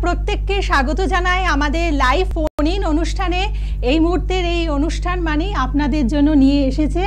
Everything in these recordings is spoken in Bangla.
প্রত্যেককে স্বাগত জানাই আমাদের লাইভ ফোন ইন অনুষ্ঠানে। এই মুহূর্তের এই অনুষ্ঠান মানে আপনাদের জন্য নিয়ে এসেছে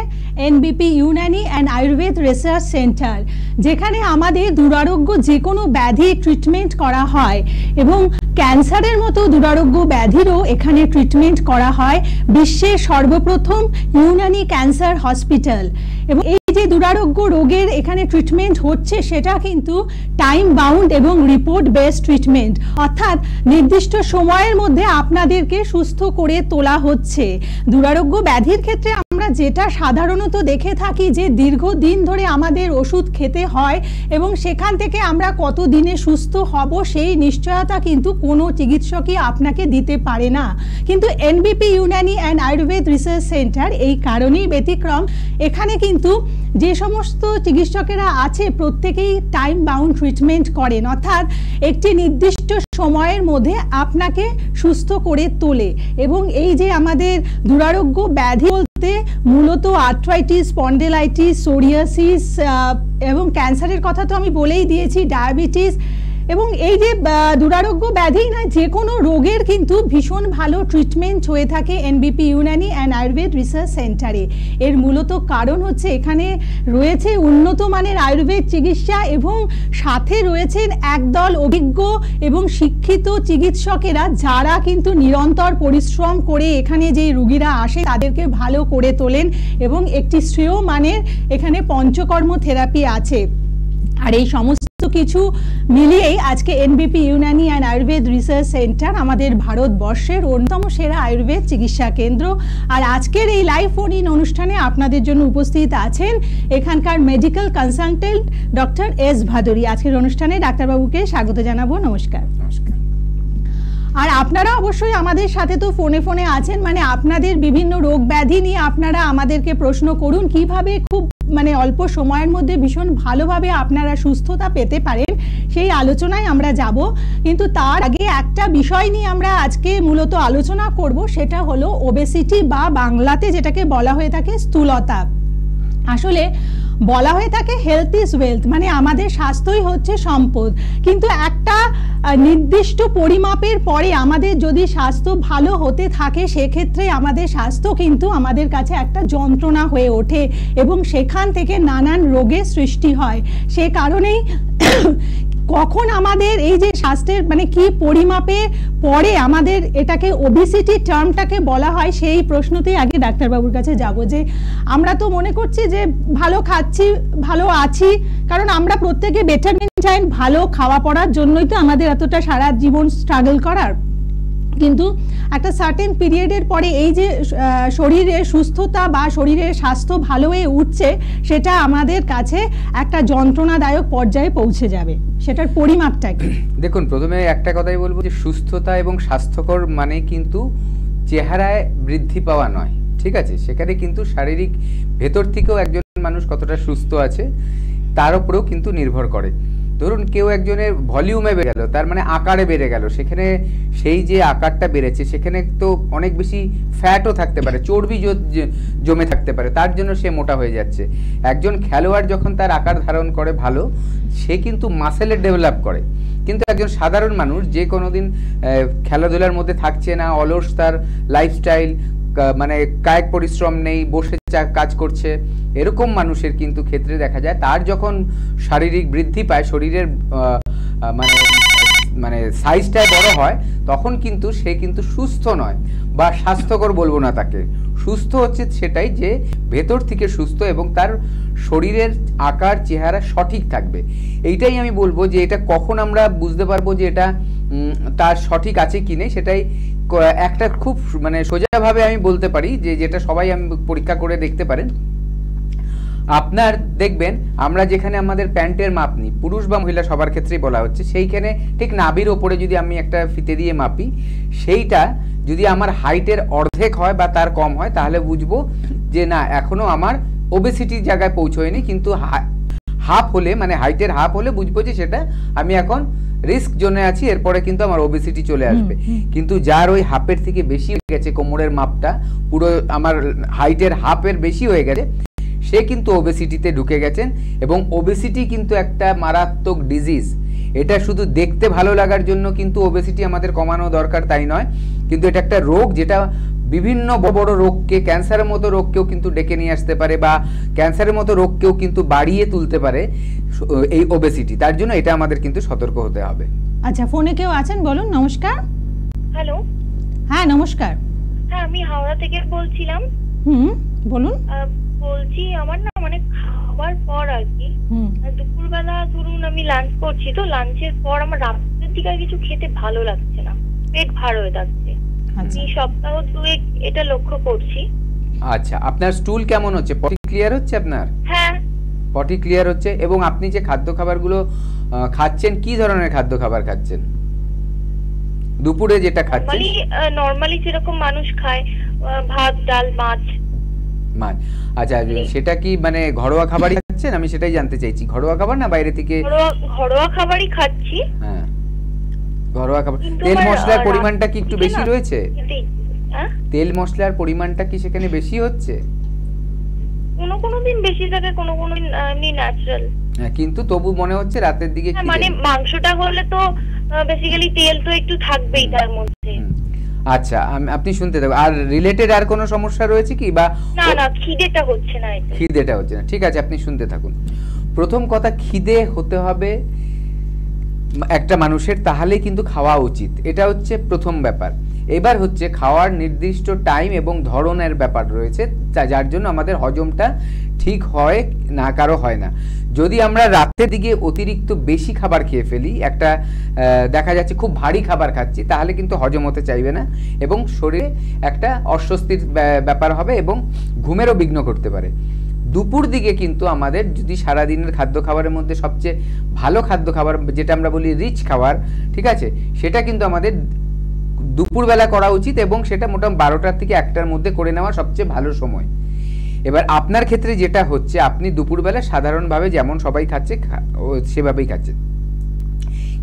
এনবিপি Unani and Ayurveda research centre, যেখানে আমাদের দুরারোগ্য যে কোনো ব্যাধি ট্রিটমেন্ট করা হয় এবং ক্যান্সারের মতো দুরারোগ্য ব্যাধিরও এখানে ট্রিটমেন্ট করা হয়। বিশ্বের সর্বপ্রথম ইউনানি ক্যান্সার হসপিটাল। এবং এই যে দুরারোগ্য রোগের এখানে ট্রিটমেন্ট হচ্ছে সেটা কিন্তু টাইম বাউন্ড এবং রিপোর্ট বেসড ট্রিটমেন্ট, অর্থাৎ নির্দিষ্ট সময়ের মধ্যে আপনাদেরকে সুস্থ করে তোলা হচ্ছে। দুরারোগ্য ব্যাধির ক্ষেত্রে আমরা যেটা সাধারণত দেখে থাকি যে দীর্ঘদিন ধরে আমাদের ওষুধ খেতে হয় এবং সেখান থেকে আমরা কত দিনে সুস্থ হব সেই নিশ্চয়তা কিন্তু কোনো চিকিৎসকই আপনাকে দিতে পারে না। কিন্তু এনবিপি Unani and Ayurveda research centre এই কারণেই ব্যতিক্রম। এখানে কিন্তু যে সমস্ত চিকিৎসকেরা আছে প্রত্যেকেই টাইম বাউন্ড ট্রিটমেন্ট করেন, অর্থাৎ একটি নির্দিষ্ট সময়ের মধ্যে আপনাকে সুস্থ করে তোলে। এবং এই যে আমাদের দুরারোগ্য ব্যাধি বলতে মূলত আর্থ্রাইটিস, স্পন্ডিলাইটিস, সোরিয়াসিস এবং ক্যান্সারের কথা তো আমি বলেই দিয়েছি, ডায়াবেটিস এবং এই যে দুরারোগ্য ব্যাধি না যে কোনো রোগের কিন্তু ভীষণ ভালো ট্রিটমেন্ট হয়ে থাকে এনবিপি ইউনানি অ্যান্ড আয়ুর্বেদ রিসার্চ সেন্টারে। এর মূলত কারণ হচ্ছে এখানে রয়েছে উন্নত মানের আয়ুর্বেদ চিকিৎসা এবং সাথে রয়েছেন একদল অভিজ্ঞ এবং শিক্ষিত চিকিৎসকেরা, যারা কিন্তু নিরন্তর পরিশ্রম করে এখানে যে রোগীরা আসে তাদেরকে ভালো করে তোলেন এবং একটি শ্রেয় মানের এখানে পঞ্চকর্ম থেরাপি আছে। আর এই সমস্ত কিছু মিলিয়েই আজকে এনবিপি Unani and Ayurveda research centre আমাদের ভারতবর্ষের অন্যতম সেরা আয়ুর্বেদ চিকিৎসা কেন্দ্র। আর আজকের এই লাইভ ফোন ইন অনুষ্ঠানে আপনাদের জন্য উপস্থিত আছেন এখানকার medical consultant doctor S Bhaduri. আজকের অনুষ্ঠানে ডাক্তারবাবুকে স্বাগত জানাবো। নমস্কার। নমস্কার। আর আপনারা অবশ্যই আমাদের সাথে তো ফোনে আছেন, মানে আপনাদের বিভিন্ন রোগ ব্যাধি নিয়ে আপনারা আমাদেরকে প্রশ্ন করুন কিভাবে খুব অল্প সময়ের মধ্যে ভীষণ ভালোভাবে আপনারা সুস্থতা পেতে পারেন, সেই আলোচনায় আমরা যাব। কিন্তু তার আগে একটা বিষয় নিয়ে আমরা আজকে মূলত আলোচনা করব, সেটা হলো ওবেসিটি বা বাংলাতে যেটাকে বলা হয়ে থাকে স্থূলতা। আসলে বলা হয়ে থাকে হেলথ ইজ ওয়েলথ, মানে আমাদের স্বাস্থ্যই হচ্ছে সম্পদ। কিন্তু একটা নির্দিষ্ট পরিমাপের পরে আমাদের যদি স্বাস্থ্য ভালো হতে থাকে সেক্ষেত্রে আমাদের স্বাস্থ্য কিন্তু আমাদের কাছে একটা যন্ত্রণা হয়ে ওঠে এবং সেখান থেকে নানান রোগের সৃষ্টি হয়। সে কারণেই কখন আমাদের এই যে স্বাস্থ্যের কি পরিমাপে পরে আমাদের এটাকে ওবেসিটি টার্মটাকে বলা হয়, সেই প্রশ্নতেই আগে ডাক্তারবাবুর কাছে যাব। যে আমরা তো মনে করছি যে ভালো খাচ্ছি, ভালো আছি, কারণ আমরা প্রত্যেকে বেটারমেন্ট চাই, ভালো খাওয়া পড়ার জন্যই তো আমাদের এতটা সারা জীবন স্ট্রাগল করার। কিন্তু একটা সার্টেন পিরিয়ডের পরে এই যে শরীরের সুস্থতা বা শরীরের স্বাস্থ্য ভালো হয়ে উঠছে সেটা আমাদের কাছে একটা যন্ত্রণাদায়ক পর্যায়ে পৌঁছে যাবে। সেটার পরিমাপটা কি? দেখুন, প্রথমে একটা কথাই বলবো যে সুস্থতা এবং স্বাস্থ্যকর মানে কিন্তু চেহারায় বৃদ্ধি পাওয়া নয়, ঠিক আছে? সেখানে কিন্তু শারীরিক ভেতর থেকেও একজন মানুষ কতটা সুস্থ আছে তার উপরেও কিন্তু নির্ভর করে। ধরুন কেউ একজনের ভলিউমে বেড়ে গেল, তার মানে আকারে বেড়ে গেল, সেখানে সেই যে আকারটা বেড়েছে সেখানে তো অনেক বেশি ফ্যাটও থাকতে পারে, চর্বি জমে থাকতে পারে, তার জন্য সে মোটা হয়ে যাচ্ছে। একজন খেলোয়াড় যখন তার আকার ধারণ করে ভালো, সে কিন্তু মাসেলের ডেভেলপ করে। কিন্তু একজন সাধারণ মানুষ যে কোনোদিন খেলাধুলার মধ্যে থাকছে না, অলস তার লাইফস্টাইল, কায়িক পরিশ্রম নেই, বসে কাজ করছে, এরকম মানুষের কিন্তু ক্ষেত্রে দেখা যায় তার যখন শারীরিক বৃদ্ধি পায়, শরীরের সাইজটা বড় হয়, তখন কিন্তু সে কিন্তু সুস্থ নয় বা স্বাস্থ্যকর বলবো না তাকে। সুস্থ হচ্ছে সেটাই যে ভেতর থেকে সুস্থ এবং তার শরীরের আকার চেহারা সঠিক থাকবে। এইটাই আমি বলবো যে এটা কখন আমরা বুঝতে পারবো যে এটা তার সঠিক আছে কি নেই, সেটাই একটা খুব সোজাভাবে আমি বলতে পারি যে যেটা সবাই আমি পরীক্ষা করে দেখতে পারেন। আপনার দেখবেন আমরা যেখানে আমাদের প্যান্টের মাপ নিই, পুরুষ বা মহিলা সবার ক্ষেত্রেই বলা হচ্ছে, সেইখানে ঠিক নাভির ওপরে যদি আমি একটা ফিতে দিয়ে মাপি, সেইটা যদি আমার হাইটের অর্ধেক হয় বা তার কম হয়, তাহলে বুঝবো যে না, এখনো আমার ওবেসিটির জায়গায় পৌঁছয়নি। কিন্তু হাফ হলে, হাইটের হাফ হলে বুঝবো যে সেটা আমি এখন রিস্ক জোনে আছি, এরপরে কিন্তু আমার ওবেসিটি চলে আসবে। কিন্তু যার ওই হাফের থেকে বেশি হয়ে গেছে, কোমরের মাপটা পুরো আমার হাইটের হাফের বেশি হয়ে গেছে, সে কিন্তু ওবেসিটিতে ঢুকে গেছেন। এবং ওবেসিটি কিন্তু একটা মারাত্মক ডিজিজ। এটা শুধু দেখতে ভালো লাগার জন্য কিন্তু ওবেসিটি আমাদের কমানো দরকার তাই নয়, কিন্তু এটা একটা রোগ যেটা বিভিন্ন বড় রোগকে, ক্যান্সারের মতো রোগকেও কিন্তু ডেকে নিয়ে আসতে পারে, বা ক্যান্সারের মতো রোগকেও কিন্তু বাড়িয়ে তুলতে পারে এই ওবেসিটি। তার জন্য এটা আমাদের কিন্তু সতর্ক হতে হবে। আচ্ছা, ফোনে কেউ আছেন, বলুন। নমস্কার। হ্যালো। হ্যাঁ নমস্কার। হ্যাঁ, আমি হাওড়া থেকে বলছিলাম। বলুন। বলছি আমার না মানে খাবার পর আর কি দুপুরবেলা ধরুন আমি লাঞ্চ করছি, তো লাঞ্চের পর আমার রাতের দিকে আর কিছু খেতে ভালো লাগছে না, পেট ভার হয়ে যাচ্ছে। আমি সপ্তাহ 2 এটা লক্ষ্য করছি। আচ্ছা, আপনার স্টুল কেমন হচ্ছে? পটি ক্লিয়ার হচ্ছে আপনার? হ্যাঁ, পটি ক্লিয়ার হচ্ছে। এবং আপনি যে খাদ্য খাবারগুলো খাচ্ছেন, কি ধরনের খাদ্য খাবার খাচ্ছেন দুপুরে যেটা খাচ্ছেন? নরমালি যেরকম মানুষ খায়, ভাত, ডাল, মাছ। আচ্ছা, সেটা কি মানে ঘরোয়া খাবারই খাচ্ছেন? আমি সেটাই জানতে চাইছি, ঘরোয়া খাবার না বাইরে থেকে? ঘরোয়া খাবারই খাচ্ছি। হ্যাঁ, ঘরোয়া খাবার। তেল মশলার পরিমাণটা কি একটু বেশি রয়েছে? তেল মশলার পরিমাণটা কি সেখানে বেশি হচ্ছে? কোনো দিন বেশি থাকে, কোনো দিন এমনি ন্যাচারাল। হ্যাঁ, কিন্তু তবু মনে হচ্ছে রাতের দিকে মানে মাংসটা হলে তো বেসিক্যালি তেল তো একটু থাকবেই তার মধ্যে। আচ্ছা, আপনি শুনতে থাকুন। আর রিলেটেড আর কোনো সমস্যা রয়েছে কি? বা না, খিদেটা হচ্ছে না। খিদেটা হচ্ছে না, ঠিক আছে, আপনি শুনতে থাকুন। প্রথম কথা, খিদে হতে হবে একটা মানুষের, তাহলে কিন্তু খাওয়া উচিত, এটা হচ্ছে প্রথম ব্যাপার। এবার হচ্ছে খাওয়ার নির্দিষ্ট টাইম এবং ধরনের ব্যাপার রয়েছে, যার জন্য আমাদের হজমটা ঠিক হয় না, কারো হয় না। যদি আমরা রাতের দিকে অতিরিক্ত বেশি খাবার খেয়ে ফেলি, একটা দেখা যাচ্ছে খুব ভারী খাবার খাচ্ছি, তাহলে কিন্তু হজম হতে চাইবে না এবং শরীরে একটা অস্বস্তির ব্যাপার হবে এবং ঘুমেরও বিঘ্ন করতে পারে। দুপুর দিকে কিন্তু আমাদের যদি সারাদিনের খাদ্য খাবারের মধ্যে সবচেয়ে ভালো খাদ্য খাবার যেটা আমরা বলি রিচ খাবার, ঠিক আছে, সেটা কিন্তু আমাদের দুপুরবেলা করা উচিত এবং সেটা মোটামুটি 12টার থেকে 1টার মধ্যে করে নেওয়া সবচেয়ে ভালো সময়। এবার আপনার ক্ষেত্রে যেটা হচ্ছে, আপনি দুপুরবেলা সাধারণভাবে যেমন সবাই খাচ্ছে সেভাবেই খাচ্ছেন,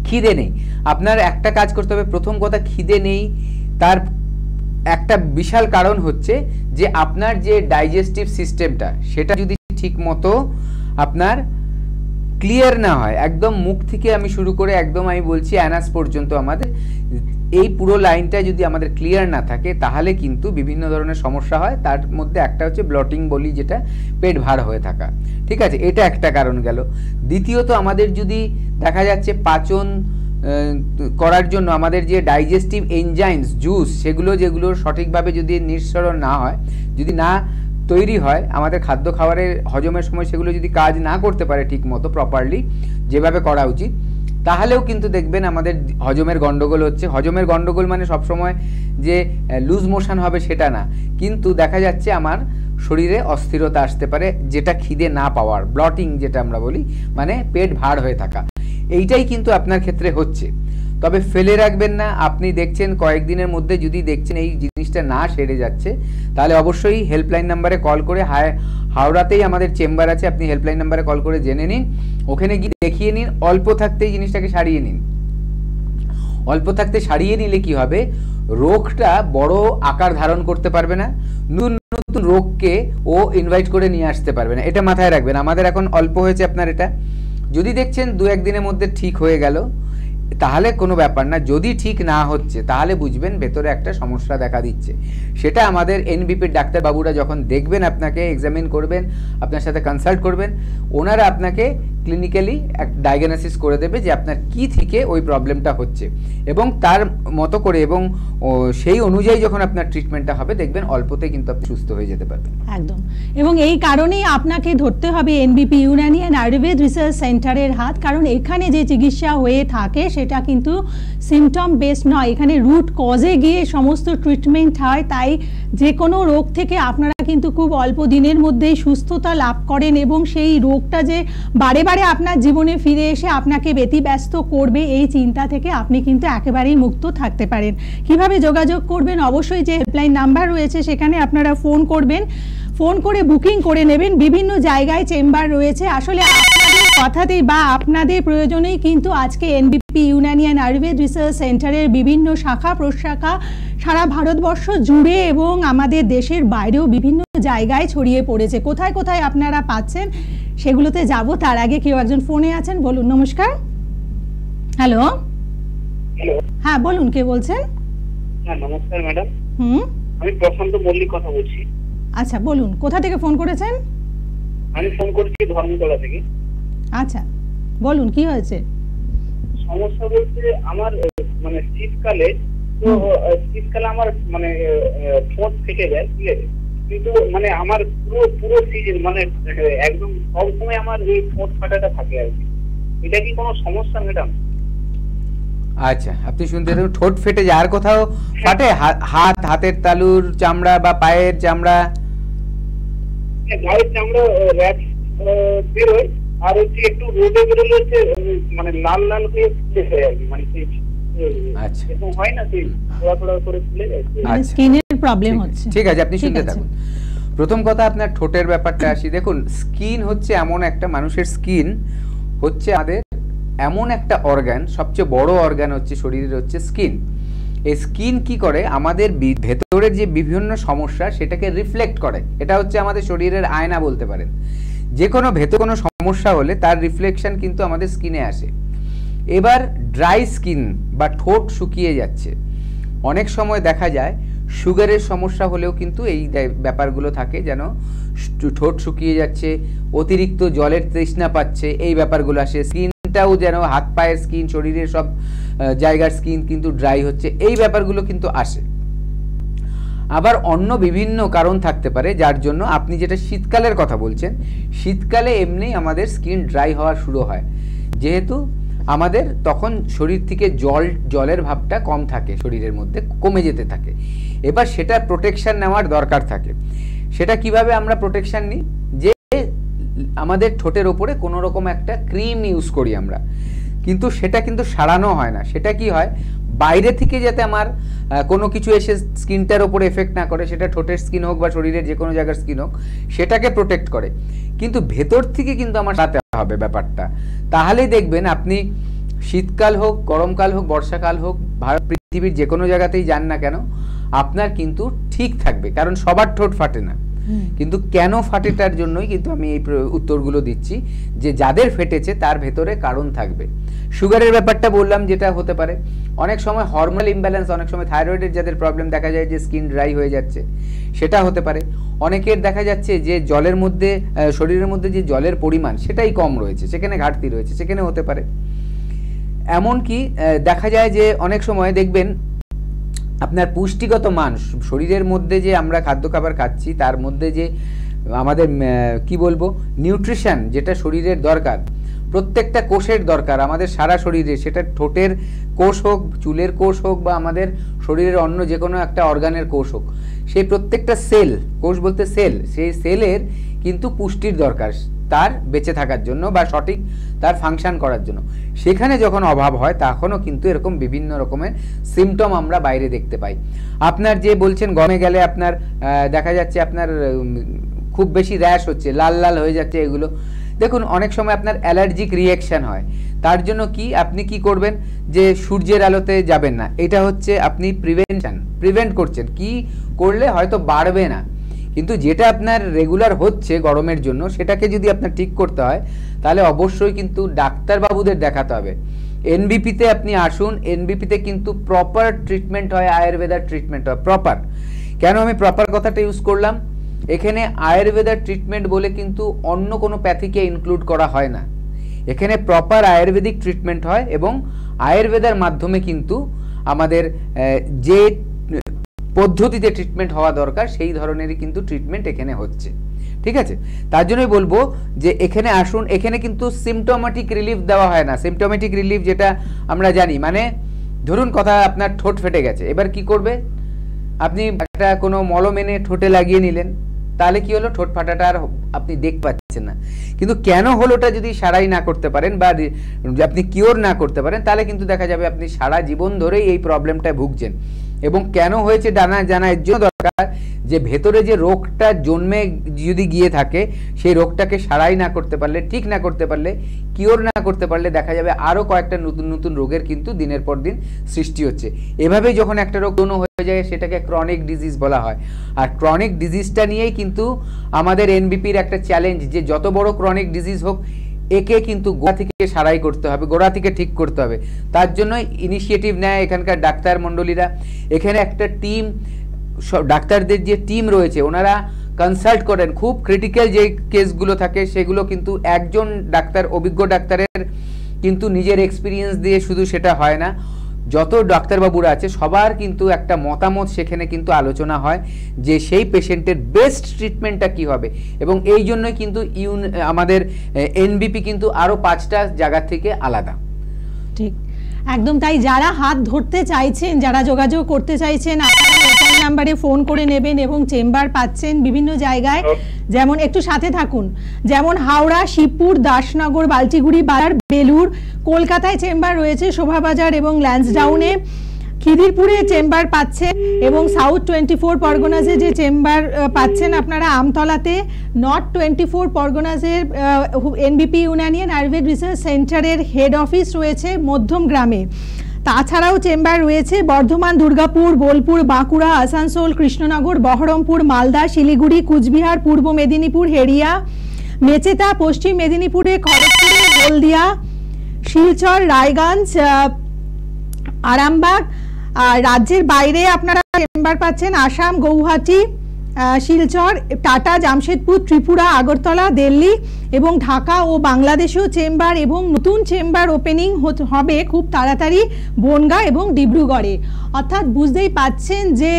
খিদে নেই। আপনার একটা কাজ করতে হবে। প্রথম কথা, খিদে নেই তার একটা বিশাল কারণ হচ্ছে যে আপনার যে ডাইজেস্টিভ সিস্টেমটা সেটা যদি ঠিক মতো আপনার ক্লিয়ার না হয়, একদম মুখ থেকে আমি শুরু করে একদম আমি বলছি অ্যানাস পর্যন্ত আমাদের এই পুরো লাইনটা যদি আমাদের ক্লিয়ার না থাকে, তাহলে কিন্তু বিভিন্ন ধরনের সমস্যা হয়। তার মধ্যে একটা হচ্ছে ব্লটিং বলি, যেটা পেট ভার হয়ে থাকা, ঠিক আছে, এটা একটা কারণ গেল। দ্বিতীয়ত, আমাদের যদি দেখা যাচ্ছে পাচন করার জন্য আমাদের যে ডাইজেস্টিভ এনজাইমস জুস, যেগুলো সঠিকভাবে যদি নিঃসরণ না হয়, যদি না তৈরি হয় আমাদের খাদ্য খাবারের হজমের সময়, সেগুলো যদি কাজ না করতে পারে ঠিক মতো প্রপারলি যেভাবে করা উচিত, তাহলেও কিন্তু দেখবেন আমাদের হজমের গন্ডগোল হচ্ছে। হজমের গন্ডগোল মানে সবসময় যে লুজ মোশন হবে সেটা না, কিন্তু দেখা যাচ্ছে আমার শরীরে অস্থিরতা আসতে পারে, যেটা খিদে না পাওয়ার, ব্লটিং যেটা আমরা বলি, মানে পেট ভার হয়ে থাকা, এইটাই কিন্তু আপনার ক্ষেত্রে হচ্ছে। তবে ফেলে রাখবেন না। আপনি দেখছেন কয়েকদিনের মধ্যে যদি দেখছেন এই জিনিসটা না সেরে যাচ্ছে, তাহলে অবশ্যই হেল্পলাইন নাম্বারে কল করে, হাওড়াতেই আমাদের চেম্বার আছে, আপনি হেল্পলাইন নাম্বারে কল করে জেনে নিন, ওখানে গিয়ে দেখিয়ে নিন। অল্প থাকতেই জিনিসটাকে সারিয়ে নিন। অল্প থাকতে সারিয়ে নিলে কি হবে, রোগটা বড় আকার ধারণ করতে পারবে না, নতুন নতুন রোগকে ও ইনভাইট করে নিয়ে আসতে পারবে না। এটা মাথায় রাখবেন। আমাদের এখন অল্প হয়েছে আপনার, এটা যদি দেখছেন 2-1 দিনের মধ্যে ঠিক হয়ে গেল, তাহলে কোনো ব্যাপার না। যদি ঠিক না হচ্ছে, তাহলে বুঝবেন ভেতরে একটা সমস্যা দেখা দিচ্ছে। সেটা আমাদের এনবিপির ডাক্তারবাবুরা যখন দেখবেন, আপনাকে এক্সামিন করবেন, আপনার সাথে কনসাল্ট করবেন, ওনারা আপনাকে ক্লিনিক্যালি এক ডায়াগনোসিস করে দেবে যে আপনার কি থেকে ওই প্রবলেমটা হচ্ছে, এবং তার মতো করে এবং সেই অনুযায়ী যখন আপনার ট্রিটমেন্টটা হবে, দেখবেন অল্পতে কিন্তু আপনি সুস্থ হয়ে যেতে পারবেন। একদম। এবং এই কারণেই আপনাকে ধরতে হবে এনবিপি ইউনানি অ্যান্ড আয়ুর্বেদ রিসার্চ সেন্টারের হাত, কারণ এখানে যে চিকিৎসা হয়ে থাকে সেটা কিন্তু সিমটম বেসড নয়, এখানে রুট কজে গিয়ে সমস্ত ট্রিটমেন্ট হয়। তাই যে কোনো রোগ থেকে আপনারা কিন্তু খুব অল্প দিনের মধ্যেই সুস্থতা লাভ করেন, এবং সেই রোগটা যে বারে বারে আপনার জীবনে ফিরে এসে আপনাকে ব্যতিব্যস্ত করবে, এই চিন্তা থেকে আপনি কিন্তু একেবারেই মুক্ত থাকতে পারেন। কিভাবে যোগাযোগ করবেন? অবশ্যই যে হেল্পলাইন নাম্বার রয়েছে সেখানে আপনারা ফোন করবেন, ফোন করে বুকিং করে নেবেন। বিভিন্ন জায়গায় চেম্বার রয়েছে। আসলে আপনাদের কথাতেই বা আপনাদের প্রয়োজনেই কিন্তু আজকে এনবিপি ইউনানি অ্যান্ড আয়ুর্বেদ রিসার্চ সেন্টারের বিভিন্ন শাখা প্রশাখা সারা ভারতবর্ষ জুড়ে এবং আমাদের দেশের বাইরেও বিভিন্ন জায়গায় ছড়িয়ে পড়েছে। কোথায় কোথায় আপনারা পাচ্ছেন সেগুলোতে যাব, তার আগে কেউ একজন ফোনে আছেন, বলুন। নমস্কার। হ্যালো, হ্যালো, হ্যাঁ বলুন, কে বলছেন? হ্যাঁ নমস্কার ম্যাডাম, হুম, আমি প্রশান্ত মল্লিক কথা বলছি। আচ্ছা বলুন, কোথা থেকে ফোন করেছেন? আমি ফোন করছি ধর্মতলা থেকে। আচ্ছা বলুন, কি হয়েছে? সমস্যা বলতে আমার মানে শীতকালে, তো শীতকালে আমার মানে ঠোঁট ফেটে যায়, ঠিক আছে, কিন্তু মানে আমার পুরো সিজন মানে একদম সবসময় আমার এই ঠোঁট ফাটাটা থাকে আর কি। এটা কি কোনো সমস্যা ম্যাডাম? আচ্ছা, আপনি শুনতে দেখুন, ঠোঁট ফেটে যায় আর কোথাও ফাটে? হাতের তালুর চামড়া বা পায়ের চামড়া? গায়ের চামড়া র্যাশ বেরোয়, আর হচ্ছে একটু রোদে বেরোলে হচ্ছে মানে লাল লাল হয়ে ফুলে যায় আর কি, মানে আচ্ছা, এরকম হয় না, সেই থোড়া থোড়া করে ফুলে যায়। মানে স্কিনের প্রবলেম হচ্ছে। ঠিক আছে, আপনি শুনতে ঠিক আছে। থাকুন। প্রথম কথা, আপনার ঠোঁটের ব্যাপারটা আসি। দেখুন, স্কিন হচ্ছে এমন একটা, মানুষের স্কিন হচ্ছে আমাদের এমন একটা অর্গান, সবচেয়ে বড় অর্গান হচ্ছে শরীরের হচ্ছে স্কিন। এই স্কিন কি করে, আমাদের ভেতরের যে বিভিন্ন সমস্যা সেটাকে রিফ্লেক্ট করে। এটা হচ্ছে আমাদের শরীরের আয়না বলতে পারেন। যে কোনো ভেতর কোনো সমস্যা হলে তার রিফ্লেকশন কিন্তু আমাদের স্কিনে আসে। এবার ড্রাই স্কিন বা ঠোঁট শুকিয়ে যাচ্ছে, অনেক সময় দেখা যায় সুগারের সমস্যা হলেও কিন্তু এই ব্যাপারগুলো থাকে, যেন ঠোঁট শুকিয়ে যাচ্ছে, অতিরিক্ত জলের তৃষ্ণা পাচ্ছে, এই ব্যাপারগুলো আসে। স্কিনটাও যেন, হাত পায়ের স্কিন, শরীরের সব জায়গার স্কিন কিন্তু ড্রাই হচ্ছে, এই ব্যাপারগুলো কিন্তু আসে। আবার অন্য বিভিন্ন কারণ থাকতে পারে, যার জন্য আপনি যেটা শীতকালের কথা বলছেন, শীতকালে এমনি আমাদের স্কিন ড্রাই হওয়া শুরু হয়, যেহেতু আমাদের তখন শরীর থেকে জলের ভাবটা কম থাকে, শরীরের মধ্যে কমে যেতে থাকে। এবার সেটা প্রোটেকশন নেওয়ার দরকার থাকে। সেটা কিভাবে আমরা প্রোটেকশন নিই, যে আমাদের ঠোঁটের ওপরে কোনো রকম একটা ক্রিম ইউজ করি আমরা, কিন্তু সেটা কিন্তু সারানো হয় না। সেটা কি হয়, বাইরে থেকে যাতে আমার কোনো কিছু এসে স্কিনটার ওপরে এফেক্ট না করে, সেটা ঠোঁটের স্কিন হোক বা শরীরের যে কোনো জায়গার স্কিন হোক, সেটাকে প্রোটেক্ট করে, কিন্তু ভেতর থেকে কিন্তু আমার সাথে হবে ব্যাপারটা। তাহলেই দেখবেন আপনি শীতকাল হোক, গরমকাল হোক, বর্ষাকাল হোক, পৃথিবীর যে কোনো জায়গাতেই যান না কেন, আপনার কিন্তু ঠিক থাকবে। কারণ সবার ঠোঁট ফাটে না, কিন্তু কেন ফাটে তার জন্যই কিন্তু আমি এই উত্তরগুলো দিচ্ছি, যে যাদের ফেটেছে তার ভেতরে কারণ থাকবে। সুগারের ব্যাপারটা বললাম, যেটা হতে পারে অনেক সময় হরমোনাল ইমব্যালেন্স, অনেক সময় থাইরয়েডের যাদের প্রবলেম দেখা যায় যে স্কিন ড্রাই হয়ে যাচ্ছে, সেটা হতে পারে। অনেকের দেখা যাচ্ছে যে জলের মধ্যে, শরীরের মধ্যে যে জলের পরিমাণ সেটাই কম রয়েছে, সেখানে ঘাটতি রয়েছে, সেখানে হতে পারে। এমনকি দেখা যায় যে অনেক সময় দেখবেন আপনার পুষ্টিগত মান, শরীরের মধ্যে যে আমরা খাদ্য খাবার খাচ্ছি তার মধ্যে যে আমাদের কি বলবো নিউট্রিশন, যেটা শরীরের দরকার, প্রত্যেকটা কোষের দরকার আমাদের সারা শরীরে, সেটা ঠোঁটের কোষ হোক, চুলের কোষ হোক, বা আমাদের শরীরের অন্য যে কোনো একটা অর্গানের কোষ হোক, সেই প্রত্যেকটা সেল, কোষ বলতে সেল, সেই সেলের কিন্তু পুষ্টির দরকার তার বেঁচে থাকার জন্য বা সঠিক তার ফাংশন করার জন্য। সেখানে যখন অভাব হয় তখনও কিন্তু এরকম বিভিন্ন রকমের সিমটম আমরা বাইরে দেখতে পাই। আপনার যে বলছেন গরমে গেলে আপনার দেখা যাচ্ছে আপনার খুব বেশি র্যাশ হচ্ছে, লাল লাল হয়ে যাচ্ছে, এগুলো দেখুন অনেক সময় আপনার অ্যালার্জিক রিঅ্যাকশন হয়। তার জন্য কি আপনি কি করবেন, যে সূর্যের আলোতে যাবেন না, এটা হচ্ছে আপনি প্রিভেন্ট করছেন। কি করলে হয়তো বাড়বে না, কিন্তু যেটা আপনার রেগুলার হচ্ছে গরমের জন্য, সেটাকে যদি আপনার ঠিক করতে হয় তাহলে অবশ্যই কিন্তু ডাক্তারবাবুদের দেখাতে হবে। এনবিপিতে আপনি আসুন, এনবিপিতে কিন্তু প্রপার ট্রিটমেন্ট হয়, আয়ুর্বেদার ট্রিটমেন্ট হয় প্রপার। কেন আমি প্রপার কথাটা ইউজ করলাম, এখানে আয়ুর্বেদার ট্রিটমেন্ট বলে কিন্তু অন্য কোনো প্যাথিকে ইনক্লুড করা হয় না, এখানে প্রপার আয়ুর্বেদিক ট্রিটমেন্ট হয়, এবং আয়ুর্বেদার মাধ্যমে কিন্তু আমাদের যে পদ্ধতিতে ট্রিটমেন্ট হওয়া দরকার সেই ধরনেরই কিন্তু ট্রিটমেন্ট এখানে হচ্ছে। ঠিক আছে, তার জন্যই বলবো যে এখানে আসুন। এখানে কিন্তু সিমটোমেটিক রিলিফ দেওয়া হয় না। সিমটোমেটিক রিলিফ যেটা আমরা জানি, মানে ধরুন কথা আপনার ঠোঁট ফেটে গেছে, এবার কি করবে, আপনি একটা কোনো মলম এনে ঠোঁটে লাগিয়ে নিলেন, তাহলে কি হলো, ঠোঁট ফাটাটা আর আপনি দেখতে পাচ্ছেন না। কিন্তু কেন হলোটা যদি সারাই না করতে পারেন বা আপনি কিওর না করতে পারেন, তাহলে কিন্তু দেখা যাবে আপনি সারা জীবন ধরেই এই প্রবলেমটায় ভুগছেন। এবং কেন হয়েছে জানা এর জন্য দরকার, যে ভেতরে যে রোগটা জন্মে যদি গিয়ে থাকে, সেই রোগটাকে সারাই না করতে পারলে, ঠিক না করতে পারলে, কিওর না করতে পারলে দেখা যাবে আরও কয়েকটা নতুন নতুন রোগের কিন্তু দিনের পর দিন সৃষ্টি হচ্ছে। এভাবেই যখন একটা রোগ হয়ে যায় সেটাকে ক্রনিক ডিজিজ বলা হয়। আর ক্রনিক ডিজিজটা নিয়েই কিন্তু আমাদের এনবিপির একটা চ্যালেঞ্জ, যে যত বড় ক্রনিক ডিজিজ হোক একে কিন্তু গোড়া থেকে সারাই করতে হবে, গোড়া থেকে ঠিক করতে হবে। তার জন্য ইনিশিয়েটিভ নেয় এখানকার ডাক্তার মণ্ডলীরা। এখানে একটা টিম, ডাক্তারদের যে টিম রয়েছে ওনারা কনসাল্ট করেন। খুব ক্রিটিক্যাল যে কেসগুলো থাকে সেগুলো কিন্তু একজন ডাক্তার, অভিজ্ঞ ডাক্তারের কিন্তু নিজের এক্সপিরিয়েন্স দিয়ে শুধু সেটা হয় না, যত ডাক্তারবাবুরা আছে সবার কিন্তু একটা মতামত সেখানে কিন্তু আলোচনা হয় যে সেই পেশেন্টের বেস্ট ট্রিটমেন্টটা কী হবে। এবং এই জন্যই কিন্তু আমাদের এনবিপি কিন্তু আরও 5টা জায়গা থেকে আলাদা। ঠিক, একদম তাই। যারা হাত ধরতে চাইছেন, যারা যোগাযোগ করতে চাইছেন, আপনারা হেল্পলাইন নাম্বারে ফোন করে নেবেন এবং চেম্বার পাচ্ছেন বিভিন্ন জায়গায়। যেমন একটু সাথে থাকুন, যেমন হাওড়া, শিবপুর, দাসনগর, বালটিগুড়ি, বাজার, বেলুর, কলকাতায় চেম্বার রয়েছে শোভাবাজার এবং ল্যান্সডাউনে, খিদিরপুরে চেম্বার পাচ্ছেন এবং সাউথ 24 পরগনাসে যে চেম্বার পাচ্ছেন আপনারা আমতলাতে, নর্থ 24 পরগনাসের NBP Unani and Ayurveda research সেন্টারের হেড অফিস রয়েছে মধ্যম গ্রামে। তাছাড়াও চেম্বার রয়েছে বর্ধমান, দুর্গাপুর, বোলপুর, বাঁকুড়া, আসানসোল, কৃষ্ণনগর, বহরমপুর, মালদা, শিলিগুড়ি, কুচবিহার, পূর্ব মেদিনীপুর, হেরিয়া, মেচেতা, পশ্চিম মেদিনীপুরে, খড়গপুরে, হলদিয়া, শিলচর, রায়গঞ্জ, আরামবাগ। আর রাজ্যের বাইরে আপনারা চেম্বার পাচ্ছেন আসাম, গৌহাটি, শিলচর, টাটা, জামশেদপুর, ত্রিপুরা, আগরতলা, দিল্লি এবং ঢাকা ও বাংলাদেশেও চেম্বার, এবং নতুন চেম্বার ওপেনিং হবে খুব তাড়াতাড়ি বনগাঁ এবং ডিব্রুগড়ে। অর্থাৎ বুঝতেই পাচ্ছেন যে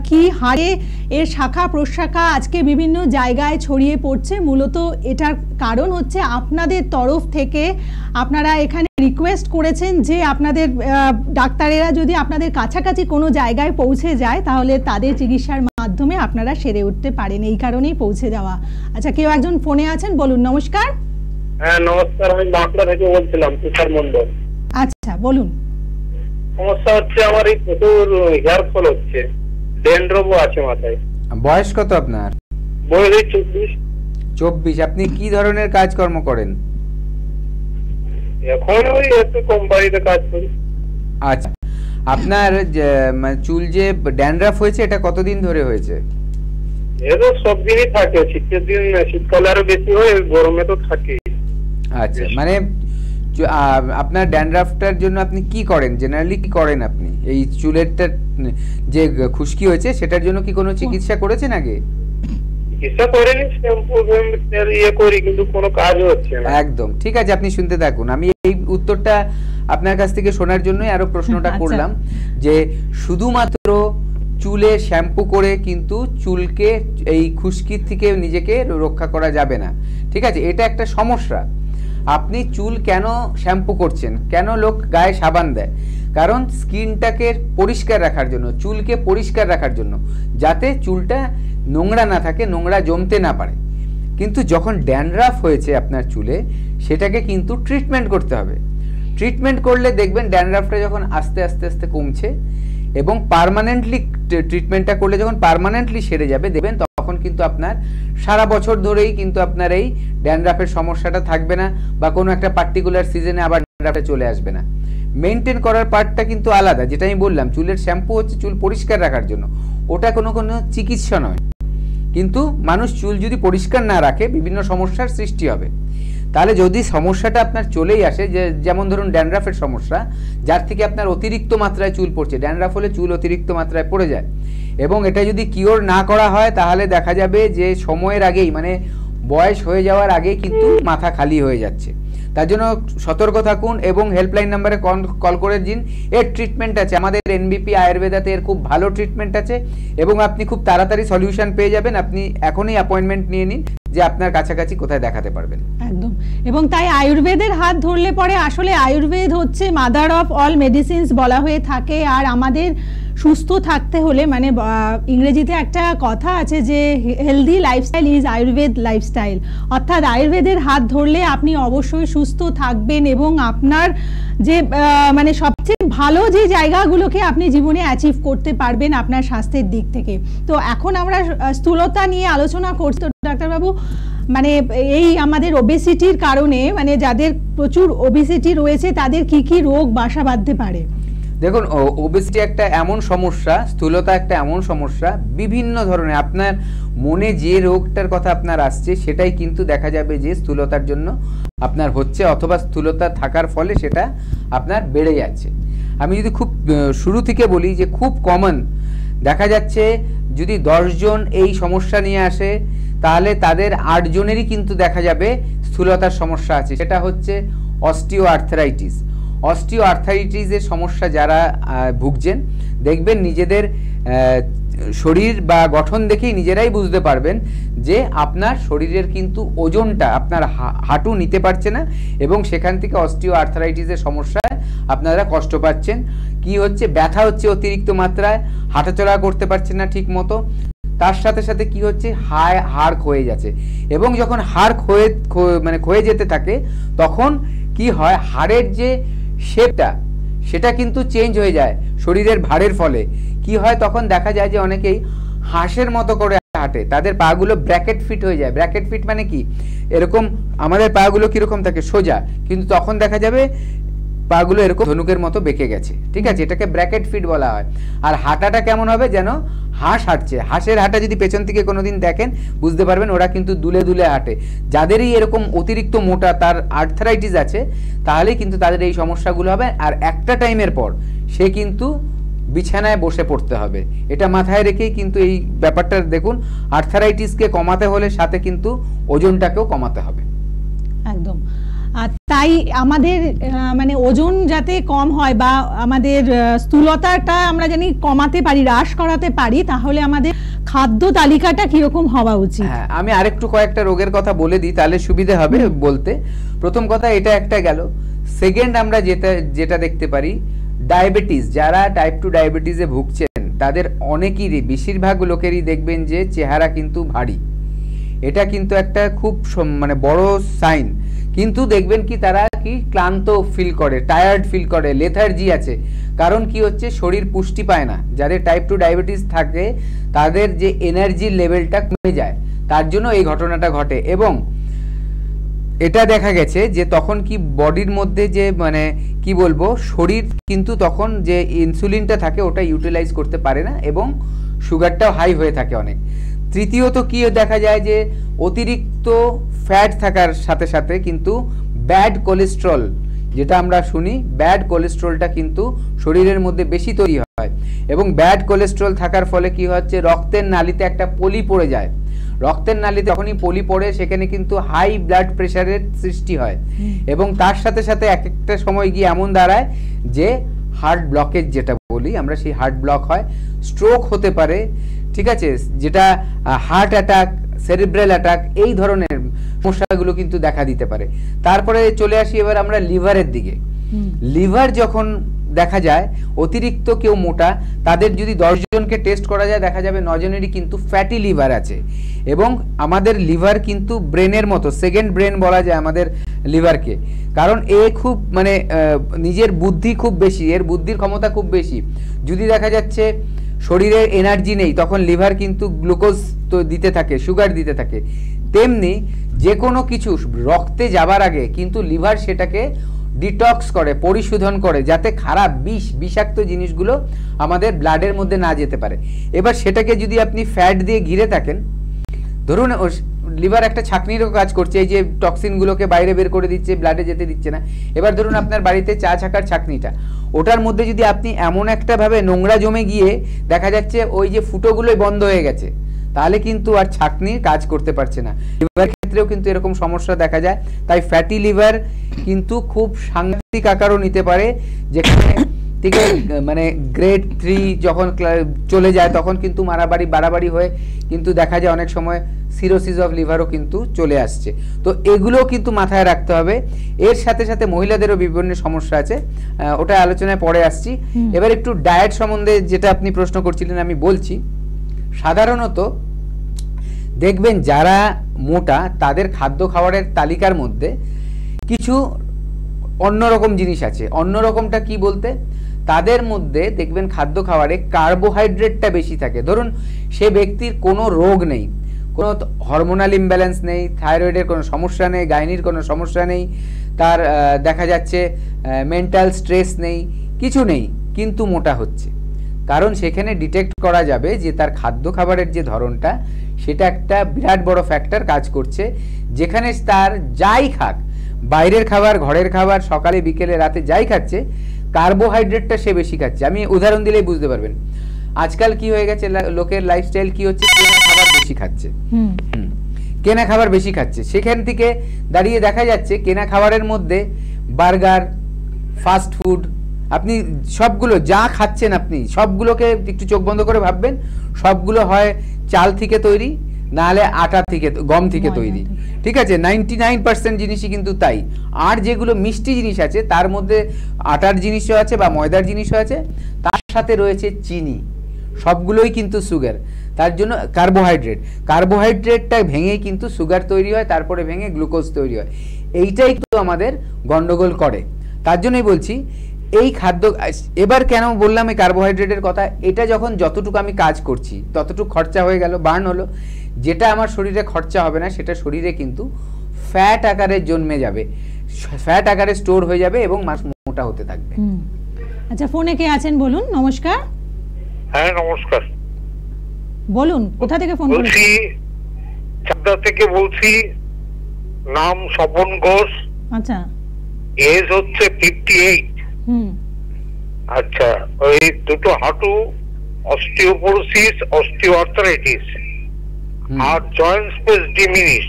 কি হারে এর শাখা প্রশাখা আজকে বিভিন্ন জায়গায় ছড়িয়ে পড়ছে। মূলত এটার কারণ হচ্ছে আপনাদের তরফ থেকে আপনারা এখানে রিকোয়েস্ট করেছেন যে আপনাদের ডাক্তারেরা যদি আপনাদের কাছাকাছি কোনো জায়গায় পৌঁছে যায় তাহলে তাদের চিকিৎসার মাধ্যমে আপনারা সেরে উঠতে পারেন, এই কারণেই পৌঁছে যাওয়া। আচ্ছা, কেউ একজন ফোনে আছেন, বলুন। নমস্কার। হ্যাঁ নমস্কার, আমি বাঁকুড়া থেকে বলছিলাম, তুষার মন্ডল। আচ্ছা বলুন। সমস্যা হচ্ছে আমার এই প্রচুর হেয়ার ফল হচ্ছে, ড্যান্ড্রফও আছে মাথায়। বয়স কত আপনার? বয়স 24। 24। আপনি কি ধরনের কাজকর্ম করেন? এখন ওই একটু কোম্পানিতে কাজ করি। আচ্ছা, আপনার চুল যে ড্যান্ড্রাফ হয়েছে এটা কতদিন ধরে হয়েছে? এতো সব দিনই থাকে, শীতের দিন, শীতকালে আরো বেশি হয়, গরমে তো থাকে। আচ্ছা, মানে আপনার ড্যান্ড্রাফটার জন্য আপনি কি করেন, জেনারেলি কি করেন আপনি? এই চুলেরটা যে খুশকি হয়েছে সেটার জন্য কি কোনো চিকিৎসা করেছেন আগে? চিকিৎসা করেনি, শ্যাম্পু করি, কিন্তু কোনো কাজ হচ্ছে না। একদম ঠিক আছে, আপনি শুনতে থাকুন। আমি এই উত্তরটা আপনার কাছ থেকে শোনার জন্যই আরো প্রশ্নটা করলাম যে শুধুমাত্র চুলে শ্যাম্পু করে কিন্তু চুলকে এই খুশকির থেকে নিজেকে রক্ষা করা যাবে না, ঠিক আছে? এটা একটা সমস্যা। আপনি চুল কেন শ্যাম্পু করছেন, কেন লোক গায়ে সাবান দেয়? কারণ স্কিনটাকে পরিষ্কার রাখার জন্য, চুলকে পরিষ্কার রাখার জন্য, যাতে চুলটা নোংরা না থাকে, নোংরা জমতে না পারে। কিন্তু যখন ড্যান্ড্রাফ হয়েছে আপনার চুলে, সেটাকে কিন্তু ট্রিটমেন্ট করতে হবে। ট্রিটমেন্ট করলে দেখবেন ড্যান্ড্রাফটা যখন আস্তে আস্তে আস্তে কমছে এবং পার্মানেন্টলি ট্রিটমেন্টটা করলে যখন পার্মানেন্টলি সেরে যাবে, দেখবেন তখন কিন্তু আপনার সারা বছর ধরেই কিন্তু আপনার এই ড্যান্ড্রাফের সমস্যাটা থাকবে না, বা কোনো একটা পার্টিকুলার সিজনে আবার ড্যান্ড্রাফটা চলে আসবে না। মেনটেন করার পার্টটা কিন্তু আলাদা, যেটা আমি বললাম। চুলের শ্যাম্পু হচ্ছে চুল পরিষ্কার রাখার জন্য, ওটা কোনো চিকিৎসা নয়। কিন্তু মানুষ চুল যদি পরিষ্কার না রাখে বিভিন্ন সমস্যার সৃষ্টি হবে। তাহলে যদি সমস্যাটা আপনার চলেই আসে, যেমন ধরুন ড্যান্ড্রাফের সমস্যা, যার থেকে আপনার অতিরিক্ত মাত্রায় চুল পড়ছে, ড্যান্ড্রাফ হলে চুল অতিরিক্ত মাত্রায় পড়ে যায়, এবং এটা যদি কিওর না করা হয় তাহলে দেখা যাবে যে সময়ের আগেই, মানে বয়স হয়ে যাওয়ার আগেই কিন্তু মাথা খালি হয়ে যাচ্ছে। তার জন্য সতর্ক থাকুন এবং হেল্পলাইন নাম্বারে কল করে দিন। এর ট্রিটমেন্ট আছে আমাদের এনবিপি আয়ুর্বেদাতে, এর খুব ভালো ট্রিটমেন্ট আছে এবং আপনি খুব তাড়াতাড়ি সলিউশন পেয়ে যাবেন। আপনি এখনই অ্যাপয়েন্টমেন্ট নিয়ে নিন যে আপনার কাছাকাছি কোথায় দেখাতে পারবেন। একদম। এবং তাই আয়ুর্বেদের হাত ধরলে পরে আসলে আয়ুর্বেদ হচ্ছে মাদার অফ অল মেডিসিনস বলা হয়ে থাকে। আর আমাদের সুস্থ থাকতে হলে, মানে ইংরেজিতে একটা কথা আছে যে healthy lifestyle is Ayurveda lifestyle, অর্থাৎ আয়ুর্বেদের হাত ধরলে আপনি অবশ্যই সুস্থ থাকবেন এবং আপনার যে মানে সবচেয়ে ভালো যে জায়গাগুলোকে আপনি জীবনে অ্যাচিভ করতে পারবেন আপনার স্বাস্থ্যের দিক থেকে। তো এখন আমরা স্থূলতা নিয়ে আলোচনা করছি। তো ডাক্তারবাবু, মানে এই আমাদের ওবেসিটির কারণে, মানে যাদের প্রচুর ওবেসিটি রয়েছে তাদের কি কি রোগ বাসা বাঁধতে পারে? দেখুন, ওবেসিটি একটা এমন সমস্যা, স্থূলতা একটা এমন সমস্যা, বিভিন্ন ধরনের আপনার মনে যে রোগটার কথা আপনার আসছে সেটাই কিন্তু দেখা যাবে যে স্থূলতার জন্য আপনার হচ্ছে, অথবা স্থূলতা থাকার ফলে সেটা আপনার বেড়ে যাচ্ছে। আমি যদি খুব শুরু থেকে বলি যে খুব কমন দেখা যাচ্ছে, যদি 10 জন এই সমস্যা নিয়ে আসে তাহলে তাদের 8 জনেরই কিন্তু দেখা যাবে স্থূলতার সমস্যা আছে। সেটা হচ্ছে অস্টিও আর্থারাইটিস। অস্টিও আর্থারাইটিসের সমস্যা যারা ভুগছেন, দেখবেন নিজেদের শরীর বা গঠন দেখেই নিজেরাই বুঝতে পারবেন যে আপনার শরীরের কিন্তু ওজনটা আপনার হাঁটু নিতে পারছে না, এবং সেখান থেকে অস্টিও আর্থারাইটিসের সমস্যায় আপনারা কষ্ট পাচ্ছেন। কি হচ্ছে? ব্যথা হচ্ছে অতিরিক্ত মাত্রায়, হাঁটাচলা করতে পারছেন না ঠিক মতো, তার সাথে সাথে কি হচ্ছে? হাড় ক্ষয়ে যাচ্ছে, এবং যখন হাড় ক্ষয়ে যেতে থাকে তখন কি হয়? হাড়ের যে শেপটা সেটা কিন্তু চেঞ্জ হয়ে যায় শরীরের ভারের ফলে। কি হয়? তখন দেখা যায় যে অনেকেই হাঁসের মতো করে হাঁটে, তাদের পাগুলো ব্র্যাকেট ফিট হয়ে যায়। ব্র্যাকেট ফিট মানে কি? এরকম আমাদের পাগুলো কিরকম থাকে? সোজা, কিন্তু তখন দেখা যাবে পাগুলো এরকম ধনুকের মতো বেঁকে গেছে, ঠিক আছে? এটাকে ব্র্যাকেট ফিট বলা হয়। আর হাঁটাটা কেমন হবে? যেন হাঁস হাঁটছে। হাঁসের হাঁটা যদি পেছন থেকে কোনোদিন দেখেন বুঝতে পারবেন ওরা কিন্তু দুলে দুলে হাঁটে। যাদেরই এরকম অতিরিক্ত মোটা তার আর্থারাইটিস আছে তাহলেই কিন্তু তাদের এই সমস্যাগুলো হবে, আর একটা টাইমের পর সে কিন্তু বিছানায় বসে পড়তে হবে। এটা মাথায় রেখেই কিন্তু এই ব্যাপারটা দেখুন, আর্থারাইটিসকে কমাতে হলে সাথে কিন্তু ওজনটাকেও কমাতে হবে। একদম। তাই আমাদের মানে ওজন যাতে কম হয় বা আমাদের স্থূলতাটা আমরা জানি কমাতে পারি, হ্রাস করাতে পারি, তাহলে আমাদের খাদ্য তালিকাটা কিরকম হওয়া উচিত? হ্যাঁ, আমি আরেকটু কয়েকটা রোগের কথা বলে দিই, তাহলে সুবিধা হবে বলতে। প্রথম কথা এটা একটা গেল। সেকেন্ড, আমরা যেটা দেখতে পারি, ডায়াবেটিস। যারা টাইপ 2 ডায়াবেটিসে ভুগছেন তাদের অনেকেরই, বেশিরভাগ লোকেরই দেখবেন যে চেহারা কিন্তু ভারী। এটা কিন্তু একটা খুব মানে বড় সাইন। কিন্তু দেখবেন কি তারা কি ক্লান্ত ফিল করে, টায়ার্ড ফিল করে, লেথার্জি আছে। কারণ কি হচ্ছে? শরীর পুষ্টি পায় না। যাদের টাইপ 2 ডায়াবেটিস থাকে তাদের যে এনার্জির লেভেলটা কমে যায়, তার জন্য এই ঘটনাটা ঘটে। এবং এটা দেখা গেছে যে তখন কি বডির মধ্যে যে মানে কি বলবো, শরীর কিন্তু তখন যে ইনসুলিনটা থাকে ওটা ইউটিলাইজ করতে পারে না, এবং সুগারটাও হাই হয়ে থাকে অনেক। তৃতীয়ত কি দেখা যায় যে অতিরিক্ত ফ্যাট থাকার সাথে সাথে কিন্তু ব্যাড কোলেস্ট্রল, যেটা আমরা শুনি, ব্যাড কোলেস্ট্রলটা কিন্তু শরীরের মধ্যে বেশি তৈরি হয়, এবং ব্যাড কোলেস্ট্রল থাকার ফলে কি হচ্ছে? রক্তের নালিতে একটা পলি পড়ে যায়। রক্তের নালিতে যখনই পলি পড়ে সেখানে কিন্তু হাই ব্লাড প্রেশারের সৃষ্টি হয়, এবং তার সাথে সাথে এক একটা সময় গিয়ে এমন দাঁড়ায় যে হার্ট ব্লকেজ যেটা বলি আমরা, সেই হার্ট ব্লক হয়, স্ট্রোক হতে পারে, ঠিক আছে? যেটা হার্ট অ্যাটাক, সেরিব্রাল অ্যাটাক, এই ধরনের সমস্যাগুলো কিন্তু দেখা দিতে পারে। তারপরে চলে আসি এবার আমরা লিভারের দিকে। লিভার যখন দেখা যায় অতিরিক্ত কেউ মোটা, তাদের যদি 10 জনকে টেস্ট করা যায় দেখা যাবে 9 জনেরই কিন্তু ফ্যাটি লিভার আছে। এবং আমাদের লিভার কিন্তু ব্রেনের মতো, সেকেন্ড ব্রেন বলা যায় আমাদের লিভারকে। কারণ এ খুব মানে নিজের বুদ্ধি খুব বেশি, এর বুদ্ধির ক্ষমতা খুব বেশি। যদি দেখা যাচ্ছে শরীরের এনার্জি নেই তখন লিভার কিন্তু গ্লুকোজ তো দিতে থাকে, সুগার দিতে থাকে। তেমনি যে কোনো কিছু রক্তে যাবার আগে কিন্তু লিভার সেটাকে ডিটক্স করে, পরিশোধন করে, যাতে খারাপ বিষাক্ত জিনিসগুলো আমাদের ব্লাডের মধ্যে না যেতে পারে। এবার সেটাকে যদি আপনি ফ্যাট দিয়ে ঘিরে থাকেন, ধরুন লিভার একটা ছাঁকনিরও কাজ করছে, এই যে টক্সিনগুলোকে বাইরে বের করে দিচ্ছে, ব্লাডে যেতে দিচ্ছে না। এবার ধরুন আপনার বাড়িতে চা ছাকার ছাঁকনিটা, ওটার মধ্যে যদি আপনি এমন একটা ভাবে নোংরা জমে গিয়ে দেখা যাচ্ছে ওই যে ফুটোগুলোই বন্ধ হয়ে গেছে, তাহলে কিন্তু আর ছাঁকনি কাজ করতে পারছে না। লিভার ক্ষেত্রেও কিন্তু এরকম সমস্যা দেখা যায়। তাই ফ্যাটি লিভার কিন্তু খুব সাংঘাতিক আকারও নিতে পারে, যেখানে থেকে মানে গ্রেড 3 যখন চলে যায় তখন কিন্তু বাড়াবাড়ি হয়ে কিন্তু দেখা যায় অনেক সময় সিরোসিস অফ লিভারও কিন্তু চলে আসছে। তো এগুলো কিন্তু মাথায় রাখতে হবে। এর সাথে সাথে মহিলাদেরও বিভিন্ন সমস্যা আছে, ওটা আলোচনায় পরে আসছি। এবার একটু ডায়েট সম্বন্ধে যেটা আপনি প্রশ্ন করছিলেন আমি বলছি। সাধারণত দেখবেন যারা মোটা তাদের খাদ্য খাবারের তালিকার মধ্যে কিছু অন্যরকম জিনিস আছে। অন্যরকমটা কি বলতে, তাদের মধ্যে দেখবেন খাদ্য খাবারে কার্বোহাইড্রেটটা বেশি থাকে। ধরুন সে ব্যক্তির কোনো রোগ নেই, কোনো হরমোনাল ইমব্যালেন্স নেই, থাইরয়েডের কোনো সমস্যা নেই, গাইনির কোনো সমস্যা নেই, তার দেখা যাচ্ছে মেন্টাল স্ট্রেস নেই, কিছু নেই, কিন্তু মোটা হচ্ছে, কারণ সেখানে ডিটেক্ট করা যাবে যে তার খাদ্য খাবারের যে ধরনটা সেটা একটা বিরাট বড় ফ্যাক্টর কাজ করছে, যেখানে তার যাই খাক, বাইরের খাবার, ঘরের খাবার, সকালে বিকেলে রাতে যাই খাচ্ছে, কার্বোহাইড্রেটটা সে বেশি খাচ্ছে। আমি উদাহরণ দিলেই বুঝতে পারবেন। আজকাল কি হয়ে গেছে, লোকের লাইফস্টাইল কি হচ্ছে, কেনা খাবার বেশি খাচ্ছে, কেনা খাবার বেশি খাচ্ছে। সেখান থেকে দাঁড়িয়ে দেখা যাচ্ছে কেনা খাবারের মধ্যে বার্গার, ফাস্ট ফুড, আপনি সবগুলো যা খাচ্ছেন আপনি সবগুলোকে একটু চোখ বন্ধ করে ভাববেন, সবগুলো হয় চাল থেকে তৈরি, নাহলে আটা থেকে, গম থেকে তৈরি, ঠিক আছে? 99% জিনিসই কিন্তু তাই। আর যেগুলো মিষ্টি জিনিস আছে তার মধ্যে আটার জিনিসও আছে বা ময়দার জিনিসও আছে, তার সাথে রয়েছে চিনি, সবগুলোই কিন্তু সুগার। তার জন্য কার্বোহাইড্রেটটা ভেঙেই কিন্তু সুগার তৈরি হয়, তারপরে ভেঙে গ্লুকোজ তৈরি হয়। এইটাই কিন্তু আমাদের গন্ডগোল করে। তার জন্যই বলছি এই খাদ্য, এবার কেন বললাম এই কার্বোহাইড্রেটের কথা, এটা যখন যতটুকু আমি কাজ করছি ততটুকু খরচা হয়ে গেল, বার্ন হলো, যেটা আমার শরীরে খরচা হবে না সেটা শরীরে কিন্তু ফ্যাট আকারে জন্মে যাবে, ফ্যাট আকারে স্টোর হয়ে যাবে এবং মাছ মোটা হতে থাকবে। আচ্ছা, ফোনে কে আছেন বলুন? নমস্কার। হ্যাঁ নমস্কার, বলুন কোথা থেকে ফোন বলছি? চাকদা থেকে বলছি, নাম স্বপন ঘোষ। আচ্ছা, এজ হচ্ছে 58। আচ্ছা, ওই দুটো হাঁটু, অস্টিওপোরোসিস, অস্টিওআর্থ্রাইটিস আর জয়েন্ট স্পেস ডিমিনিশ,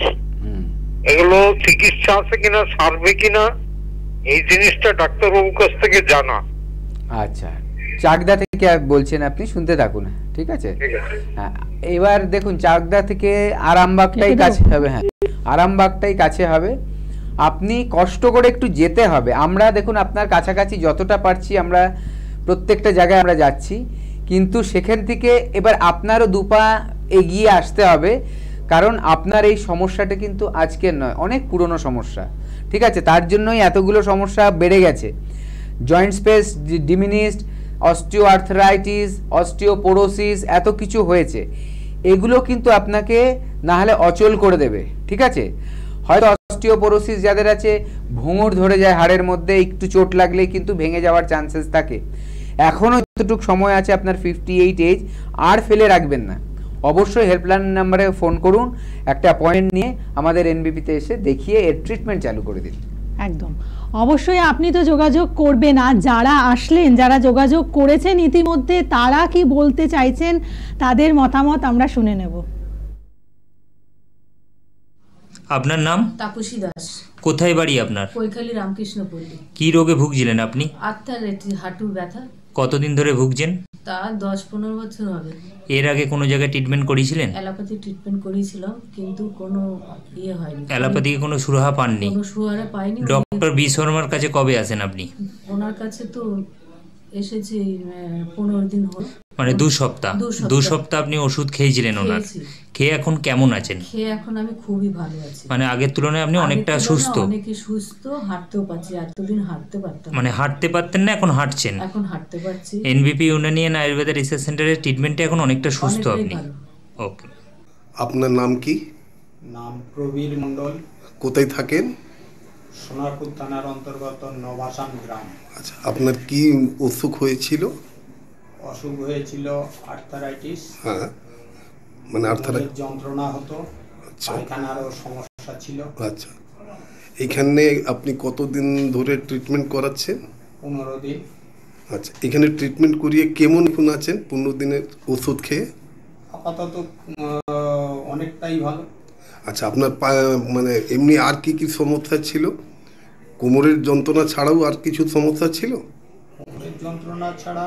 এগুলো চিকিৎসা আছে কিনা, সারবে কিনা, এই জিনিসটা ডাক্তারবাবুর কাছ থেকে জানা। আচ্ছা, চাকদা থেকে বলছেন আপনি, শুনতে থাকুন, ঠিক আছে? হ্যাঁ, এবার দেখুন, চাকদা থেকে আরামবাগটাই কাছে হবে। হ্যাঁ, আরামবাগটাই কাছে হবে। আপনি কষ্ট করে একটু যেতে হবে। আমরা দেখুন আপনার কাছাকাছি যতটা পারছি আমরা প্রত্যেকটা জায়গায় আমরা যাচ্ছি, কিন্তু সেখান থেকে এবার আপনারও দুপা এগিয়ে আসতে হবে, কারণ আপনার এই সমস্যাটা কিন্তু আজকের নয়, অনেক পুরনো সমস্যা, ঠিক আছে? তার জন্যই এতগুলো সমস্যা বেড়ে গেছে। Joint space diminished, osteoarthritis, osteoporosis, এত কিছু হয়েছে। এগুলো কিন্তু আপনাকে না হলে অচল করে দেবে, ঠিক আছে? হয়তো অস্টিওপোরোসিস যাদের আছে, ভোঙর ধরে যায় হাড়ের মধ্যে, একটু চোট লাগলেই কিন্তু ভেঙে যাওয়ার চান্সেস থাকে। এখনও যতটুকু সময় আছে আপনার 58 এজ, আর ফেলে রাখবেন না। অবশ্যই হেল্পলাইন নাম্বারে ফোন করুন, একটা অ্যাপয়েন্টমেন্ট নিয়ে আমাদের এনবিপিতে এসে দেখিয়ে এর ট্রিটমেন্ট চালু করে দিন। একদম, অবশ্যই আপনি তো যোগাযোগ করবেন। আর যারা আসলেন, যারা যোগাযোগ করেছেন ইতিমধ্যে, তারা কি বলতে চাইছেন তাদের মতামত আমরা শুনে নেব। আপনার নাম? তাপসী দাস। কোথায় বাড়ি আপনার? কৈখালী রামকৃষ্ণপল্লী। কি রোগে ভুগছিলেন আপনি? আর্থ্রাইটিস, হাঁটুর ব্যথা। কতদিন ধরে ভুগছেন? তা 10-15 বছর হবে। এর আগে কোনো জায়গায় ট্রিটমেন্ট করিয়েছিলেন? অ্যালোপ্যাথি ট্রিটমেন্ট করেছিলাম, কিন্তু কোনো ইয়ে হয়নি। অ্যালোপ্যাথিকে কোনো সুরাহা পাননি? কোনো সুরাহা পাইনি। ডক্টর বি শর্মার কাছে কবে আসেন আপনি? ওনার কাছে তো এসেছি 15 দিন হলো, মানে 2 সপ্তাহ। 2 সপ্তাহ আপনি ওষুধ খেয়েছিলেন ওনার? খেয়ে এখন কেমন আছেন? খেয়ে এখন আমি খুবই ভালো আছি। মানে আগের তুলনায় আপনি অনেকটা সুস্থ? অনেকই সুস্থ, হাঁটতেও পারছি। এতদিন হাঁটতে পারতাম মানে হাঁটতে পারতেন না, এখন হাঁটছেন? এখন হাঁটতে পারছি। এনবিপি ইউনানি অ্যান্ড আয়ুর্বেদ রিসার্চ সেন্টারের ট্রিটমেন্টে এখন অনেকটা সুস্থ আপনি? ওকে। আপনার নাম কি? নাম প্রবীর মণ্ডল। কোথায় থাকেন? সোনারপুর থানার অন্তর্গত নবাসান গ্রাম। আচ্ছা, আপনার কি অসুখ হয়েছিল? অসুখ হয়েছিল আর্থারাইটিস। হ্যাঁ, মানে আর্থারাইটিস যন্ত্রণা হতো। আচ্ছা, পায়খানারও সমস্যা ছিল। আচ্ছা, এখানে আপনি কতদিন ধরে ট্রিটমেন্ট করাচ্ছেন? 15 দিন। আচ্ছা, এখানে ট্রিটমেন্ট করিয়ে কেমন এখন আছেন 15 দিনের ওষুধ খেয়ে? আপাতত অনেকটাই ভালো। আচ্ছা, আপনার মানে এমনি আর কি কি সমস্যা ছিল? কোমরের যন্ত্রণা ছাড়াও আর কিছু সমস্যা ছিল? কোমরের যন্ত্রণা ছাড়া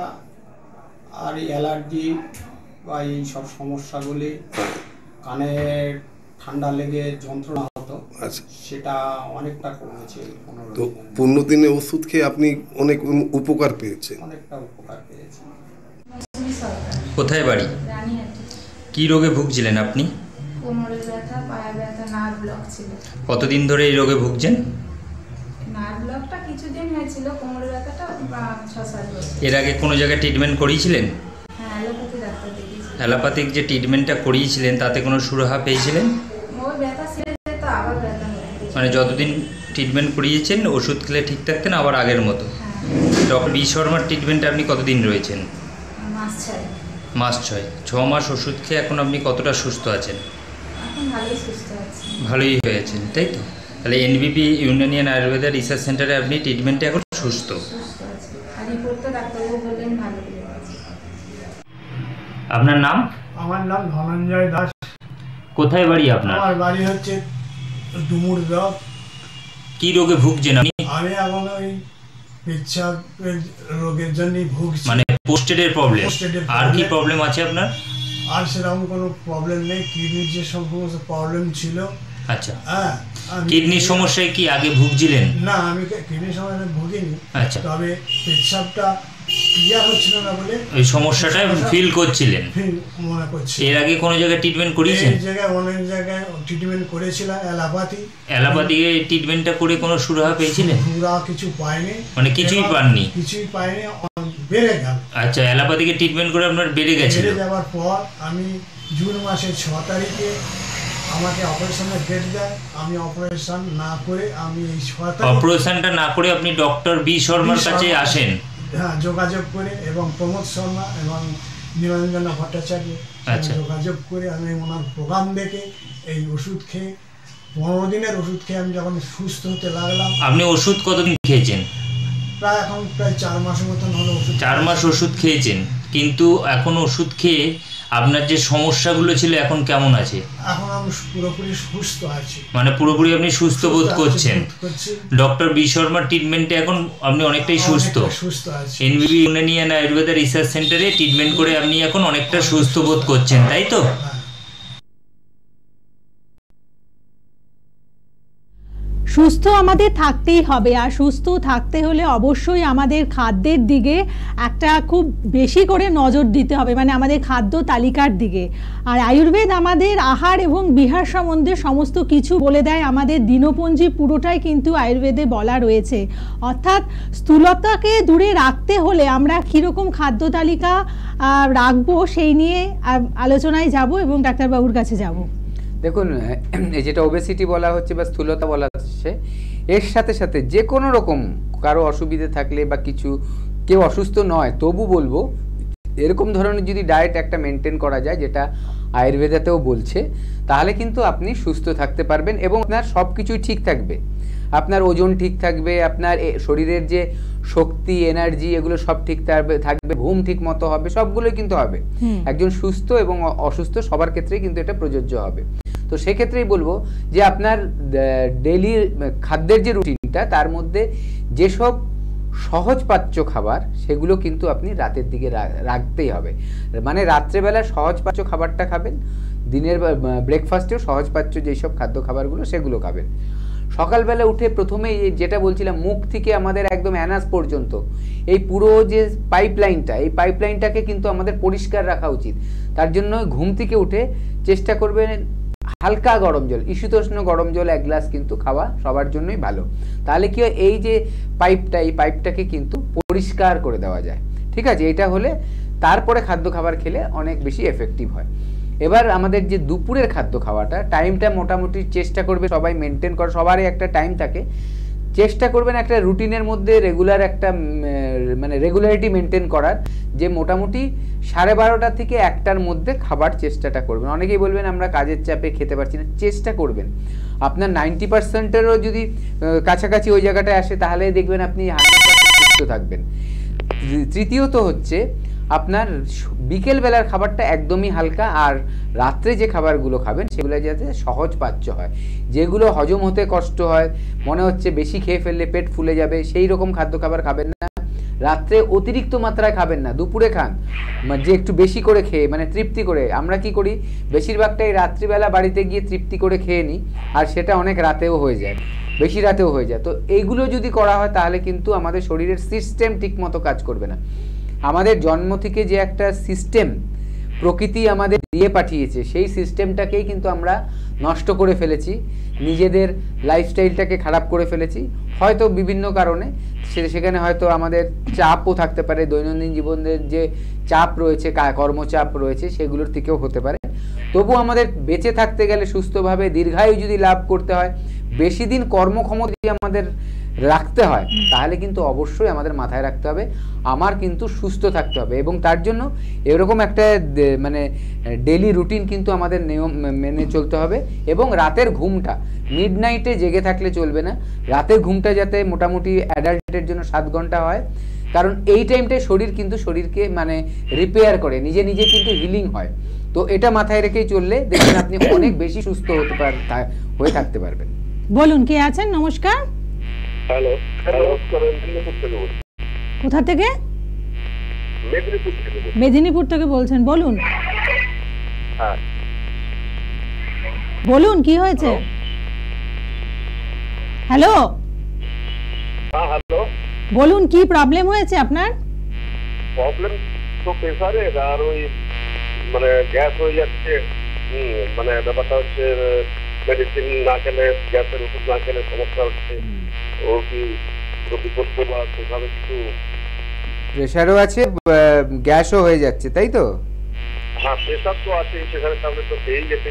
আর অ্যালার্জি বা এই সব সমস্যাগুলি, কানে ঠান্ডা লেগে যন্ত্রণা হতো। আচ্ছা, সেটা অনেকটা কমেছে। তো 15 দিনে ওষুধ খেয়ে আপনি অনেক উপকার পেয়েছেন? অনেকটা উপকার পেয়েছি। কোথায় বাড়ি? কি রোগে ভুগছিলেন আপনি? কোমরের ব্যথা, পায়ের ব্যথা, নার্ভ ব্লক ছিল। কতদিন ধরে এই রোগে ভুগছেন? নার্ভ ব্লকটা কিছুদিন হয়েছিল, কোমরের ব্যথাটা 6-7 বছর। এর আগে কোনো জায়গায় ট্রিটমেন্ট করিয়েছিলেন? হ্যাঁ, অ্যালোপ্যাথি ডাক্তার দেখিয়েছি। অ্যালোপ্যাথিক যে ট্রিটমেন্টটা করিয়েছিলেন তাতে কোনো সুরাহা পেয়েছিলেন? ওই ব্যথা সেরে যেত, আবার ব্যথা হয়ে গেছে। মানে যতদিন ট্রিটমেন্ট করিয়েছেন ওষুধ খেলে ঠিক থাকতেন, আবার আগের মতো? ডক্টর বি শর্মার ট্রিটমেন্টে আপনি কতদিন রয়েছেন? মাস 6। মাস 6। 6 মাস ওষুধ খেয়ে এখন আপনি কতটা সুস্থ আছেন? এখন ভালোই সুস্থ আছি। ভালোই হয়েছেন, তাই তো? তাহলে এনবিপি ইউনানি অ্যান্ড আয়ুর্বেদা রিসার্চ সেন্টারে আপনি ট্রিটমেন্টে এখন সুস্থ। আর রিপোর্ট তো ডাক্তারবাবু বললেন ভালো হয়ে গেছে। আপনার নাম? আমার নাম ধনঞ্জয় দাস। কোথায় বাড়ি আপনার? আমার বাড়ি হচ্ছে ডুমুর ব্লক। কি রোগে ভুগছেন আপনি? আমি এখন ওই পেচ্ছাপের রোগের জন্যই ভুগছি। মানে পোস্টেডের প্রবলেম? আর কি প্রবলেম আছে আপনার? আর সেরকম কোনো প্রবলেম নেই। কিডনির যে সমস্ত প্রবলেম ছিল। আচ্ছা, হ্যাঁ। কিডনির সমস্যায় কি আগে ভুগছিলেন? না, আমি কিডনির সমস্যায় ভুগিনি। আচ্ছা, তবে পেচ্ছাপটা ক্লিয়ার হচ্ছিল না বলে ওই সমস্যাটা ফিল করছিলেন, মনে করছি। এর আগে কোনো জায়গায় ট্রিটমেন্ট করিয়েছেন? এই জায়গায় অনেক জায়গায় ট্রিটমেন্ট করেছিলাম। অ্যালোপ্যাথিকে ট্রিটমেন্টটা করে কোনো সুরাহা পেয়েছিলেন? সুরাহা কিছু পাইনি। মানে কিছুই পাননি? কিছুই পাইনি, বেড়ে গেল। আচ্ছা, অ্যালোপ্যাথিকে ট্রিটমেন্ট করে আপনার বেড়ে গেছে? বেড়ে যাওয়ার পর আমি জুন মাসের 6 তারিখে আমাকে অপারেশনের ডেট দেয়। আমি অপারেশন না করে আমি এই 6 তারিখ অপারেশনটা না করে আপনি ডক্টর বি শর্মার কাছে আসেন? হ্যাঁ, যোগাযোগ করে এবং প্রমোদ শর্মা এবং নিরঞ্জনা ভট্টাচার্য যোগাযোগ করে আমি ওনার প্রোগ্রাম দেখে এই ওষুধ খেয়ে 15 দিনের ওষুধ খেয়ে আমি যখন সুস্থ হতে লাগলাম। আপনি ওষুধ কতদিন খেয়েছেন? প্রায় 4 মাসের মতন হলো ওষুধ। 4 মাস ওষুধ খেয়েছেন, কিন্তু এখন ওষুধ খেয়ে আপনার যে সমস্যাগুলো ছিল এখন কেমন আছে? এখন আমি পুরোপুরি সুস্থ আছি। মানে পুরোপুরি আপনি সুস্থ বোধ করছেন? ডক্টর বি শর্মার ট্রিটমেন্টে এখন আপনি অনেকটাই সুস্থ? এনবিপি ইউনানি অ্যান্ড আয়ুর্বেদা রিসার্চ সেন্টারে ট্রিটমেন্ট করে আপনি এখন অনেকটা সুস্থ বোধ করছেন, তাই তো? সুস্থ আমাদের থাকতেই হবে, আর সুস্থ থাকতে হলে অবশ্যই আমাদের খাদ্যের দিকে একটা খুব বেশি করে নজর দিতে হবে, মানে আমাদের খাদ্য তালিকার দিকে। আর আয়ুর্বেদ আমাদের আহার এবং বিহার সম্বন্ধে সমস্ত কিছু বলে দেয়। আমাদের দিনপঞ্জি পুরোটাই কিন্তু আয়ুর্বেদে বলা রয়েছে। অর্থাৎ স্থূলতাকে দূরে রাখতে হলে আমরা কীরকম খাদ্য তালিকা রাখবো সেই নিয়ে আলোচনায় যাব এবং ডাক্তারবাবুর কাছে যাব। দেখুন, যেটা ওবেসিটি বলা হচ্ছে বা স্থূলতা বলা হচ্ছে, এর সাথে সাথে যে কোনো রকম কারো অসুবিধে থাকলে বা কিছু কেউ অসুস্থ নয় তবু বলবো এরকম ধরনের যদি ডায়েট একটা মেনটেন করা যায়, যেটা আয়ুর্বেদাতেও বলছে, তাহলে কিন্তু আপনি সুস্থ থাকতে পারবেন এবং আপনার সব কিছুই ঠিক থাকবে। আপনার ওজন ঠিক থাকবে, আপনার শরীরের যে শক্তি, এনার্জি, এগুলো সব ঠিক থাকবে, ঘুম ঠিক মতো হবে, সবগুলোই কিন্তু হবে। একজন সুস্থ এবং অসুস্থ সবার ক্ষেত্রেই কিন্তু এটা প্রযোজ্য হবে। তো সেক্ষেত্রেই বলবো যে আপনার ডেইলি খাদ্যের যে রুটিনটা, তার মধ্যে যেসব সহজপাচ্য খাবার সেগুলো কিন্তু আপনি রাতের দিকে রাখতেই হবে। মানে রাত্রেবেলা সহজপাচ্য খাবারটা খাবেন, দিনের ব্রেকফাস্টেও সহজপাচ্য যেসব খাদ্য খাবারগুলো সেগুলো খাবেন। সকালবেলা উঠে প্রথমে যেটা বলছিলাম, মুখ থেকে আমাদের একদম অ্যানাস পর্যন্ত এই পুরো যে পাইপলাইনটা, এই পাইপলাইনটাকে কিন্তু আমাদের পরিষ্কার রাখা উচিত। তার জন্য ঘুম থেকে উঠে চেষ্টা করবেন হালকা গরম জল, ঈশীতোষ্ণ গরম জল 1 গ্লাস কিন্তু খাওয়া সবার জন্যই ভালো। তাহলে কি হয়, এই যে পাইপটা, এই পাইপটাকে কিন্তু পরিষ্কার করে দেওয়া যায়। ঠিক আছে, এটা হলে তারপরে খাদ্য খাবার খেলে অনেক বেশি এফেক্টিভ হয়। এবার আমাদের যে দুপুরের খাদ্য খাওয়াটা, টাইমটা মোটামুটি চেষ্টা করবে সবাই মেনটেন করা। সবারই একটা টাইম থাকে, চেষ্টা করবেন একটা রুটিনের মধ্যে রেগুলার একটা মানে রেগুলারিটি মেনটেন করার, যে মোটামুটি 12:30 থেকে 1টার মধ্যে খাবার চেষ্টাটা করবেন। অনেকেই বলবেন আমরা কাজের চাপে খেতে পারছি না, চেষ্টা করবেন আপনার 90%-এরও যদি কাছাকাছি ওই জায়গাটায় আসে, তাহলে দেখবেন আপনি 100% সুস্থ থাকবেন। তৃতীয়ত হচ্ছে আপনার বিকেলবেলার খাবারটা একদমই হালকা, আর রাত্রে যে খাবারগুলো খাবেন সেগুলো যাতে সহজ পাচ্য হয়, যেগুলো হজম হতে কষ্ট হয়, মনে হচ্ছে বেশি খেয়ে ফেললে পেট ফুলে যাবে, সেই রকম খাদ্য খাবার খাবেন না। রাত্রে অতিরিক্ত মাত্রায় খাবেন না, দুপুরে খান, যে একটু বেশি করে খেয়ে, মানে তৃপ্তি করে। আমরা কি করি, বেশিরভাগটাই রাত্রিবেলা বাড়িতে গিয়ে তৃপ্তি করে খেয়ে নিই, আর সেটা অনেক রাতেও হয়ে যায়, বেশি রাতেও হয়ে যায়। তো এইগুলো যদি করা হয় তাহলে কিন্তু আমাদের শরীরের সিস্টেম ঠিকমতো কাজ করবে না। আমাদের জন্ম থেকে যে একটা সিস্টেম প্রকৃতি আমাদের দিয়ে পাঠিয়েছে, সেই সিস্টেমটাকেই কিন্তু আমরা নষ্ট করে ফেলেছি, নিজেদের লাইফস্টাইলটাকে খারাপ করে ফেলেছি, হয়তো বিভিন্ন কারণে। সেখানে হয়তো আমাদের চাপও থাকতে পারে, দৈনন্দিন জীবনের যে চাপ রয়েছে, কর্মচাপ রয়েছে, সেগুলোর থেকেও হতে পারে। তবু আমাদের বেঁচে থাকতে গেলে সুস্থভাবে দীর্ঘায়ু যদি লাভ করতে হয়, বেশি দিন কর্মক্ষমতা যদি আমাদের রাখতে হয় তাহলে কিন্তু অবশ্যই আমাদের মাথায় রাখতে হবে আমার কিন্তু সুস্থ থাকতে হবে, এবং তার জন্য এরকম একটা মানে ডেইলি রুটিন কিন্তু আমাদের নিয়ম মেনে চলতে হবে। এবং রাতের ঘুমটা, মিডনাইটে জেগে থাকলে চলবে না, রাতের ঘুমটা যাতে মোটামুটি অ্যাডাল্টের জন্য 7 ঘন্টা হয়, কারণ এই টাইমটায় শরীর কিন্তু শরীরকে মানে রিপেয়ার করে, নিজে নিজে কিন্তু হিলিং হয়। তো এটা মাথায় রেখেই চললে দেখবেন আপনি অনেক বেশি সুস্থ হয়ে থাকতে পারবেন। বলুন কে আছেন? নমস্কার। হ্যালো, কোথা থেকে? মেদিনীপুর থেকে বলছেন, বলুন। হ্যাঁ বলুন কি হয়েছে? হ্যালো হ্যালো, বলুন কি প্রবলেম হয়েছে আপনার? প্রবলেম তো প্রেসারের, আর ওই মানে গ্যাস হয়ে যাচ্ছে। মানে ব্যাপারটা হচ্ছে মেডিসিন না খেলে, গ্যাসের ওষুধ না খেলে সমস্যা হচ্ছে। ও কি বিপদ বা সেভাবে কিছু? প্রেসারও আছে, গ্যাসও হয়ে যাচ্ছে, তাই তো? হ্যাঁ প্রেসার তো আছে, প্রেসারের ট্যাবলেট তো খেয়েই যেতে।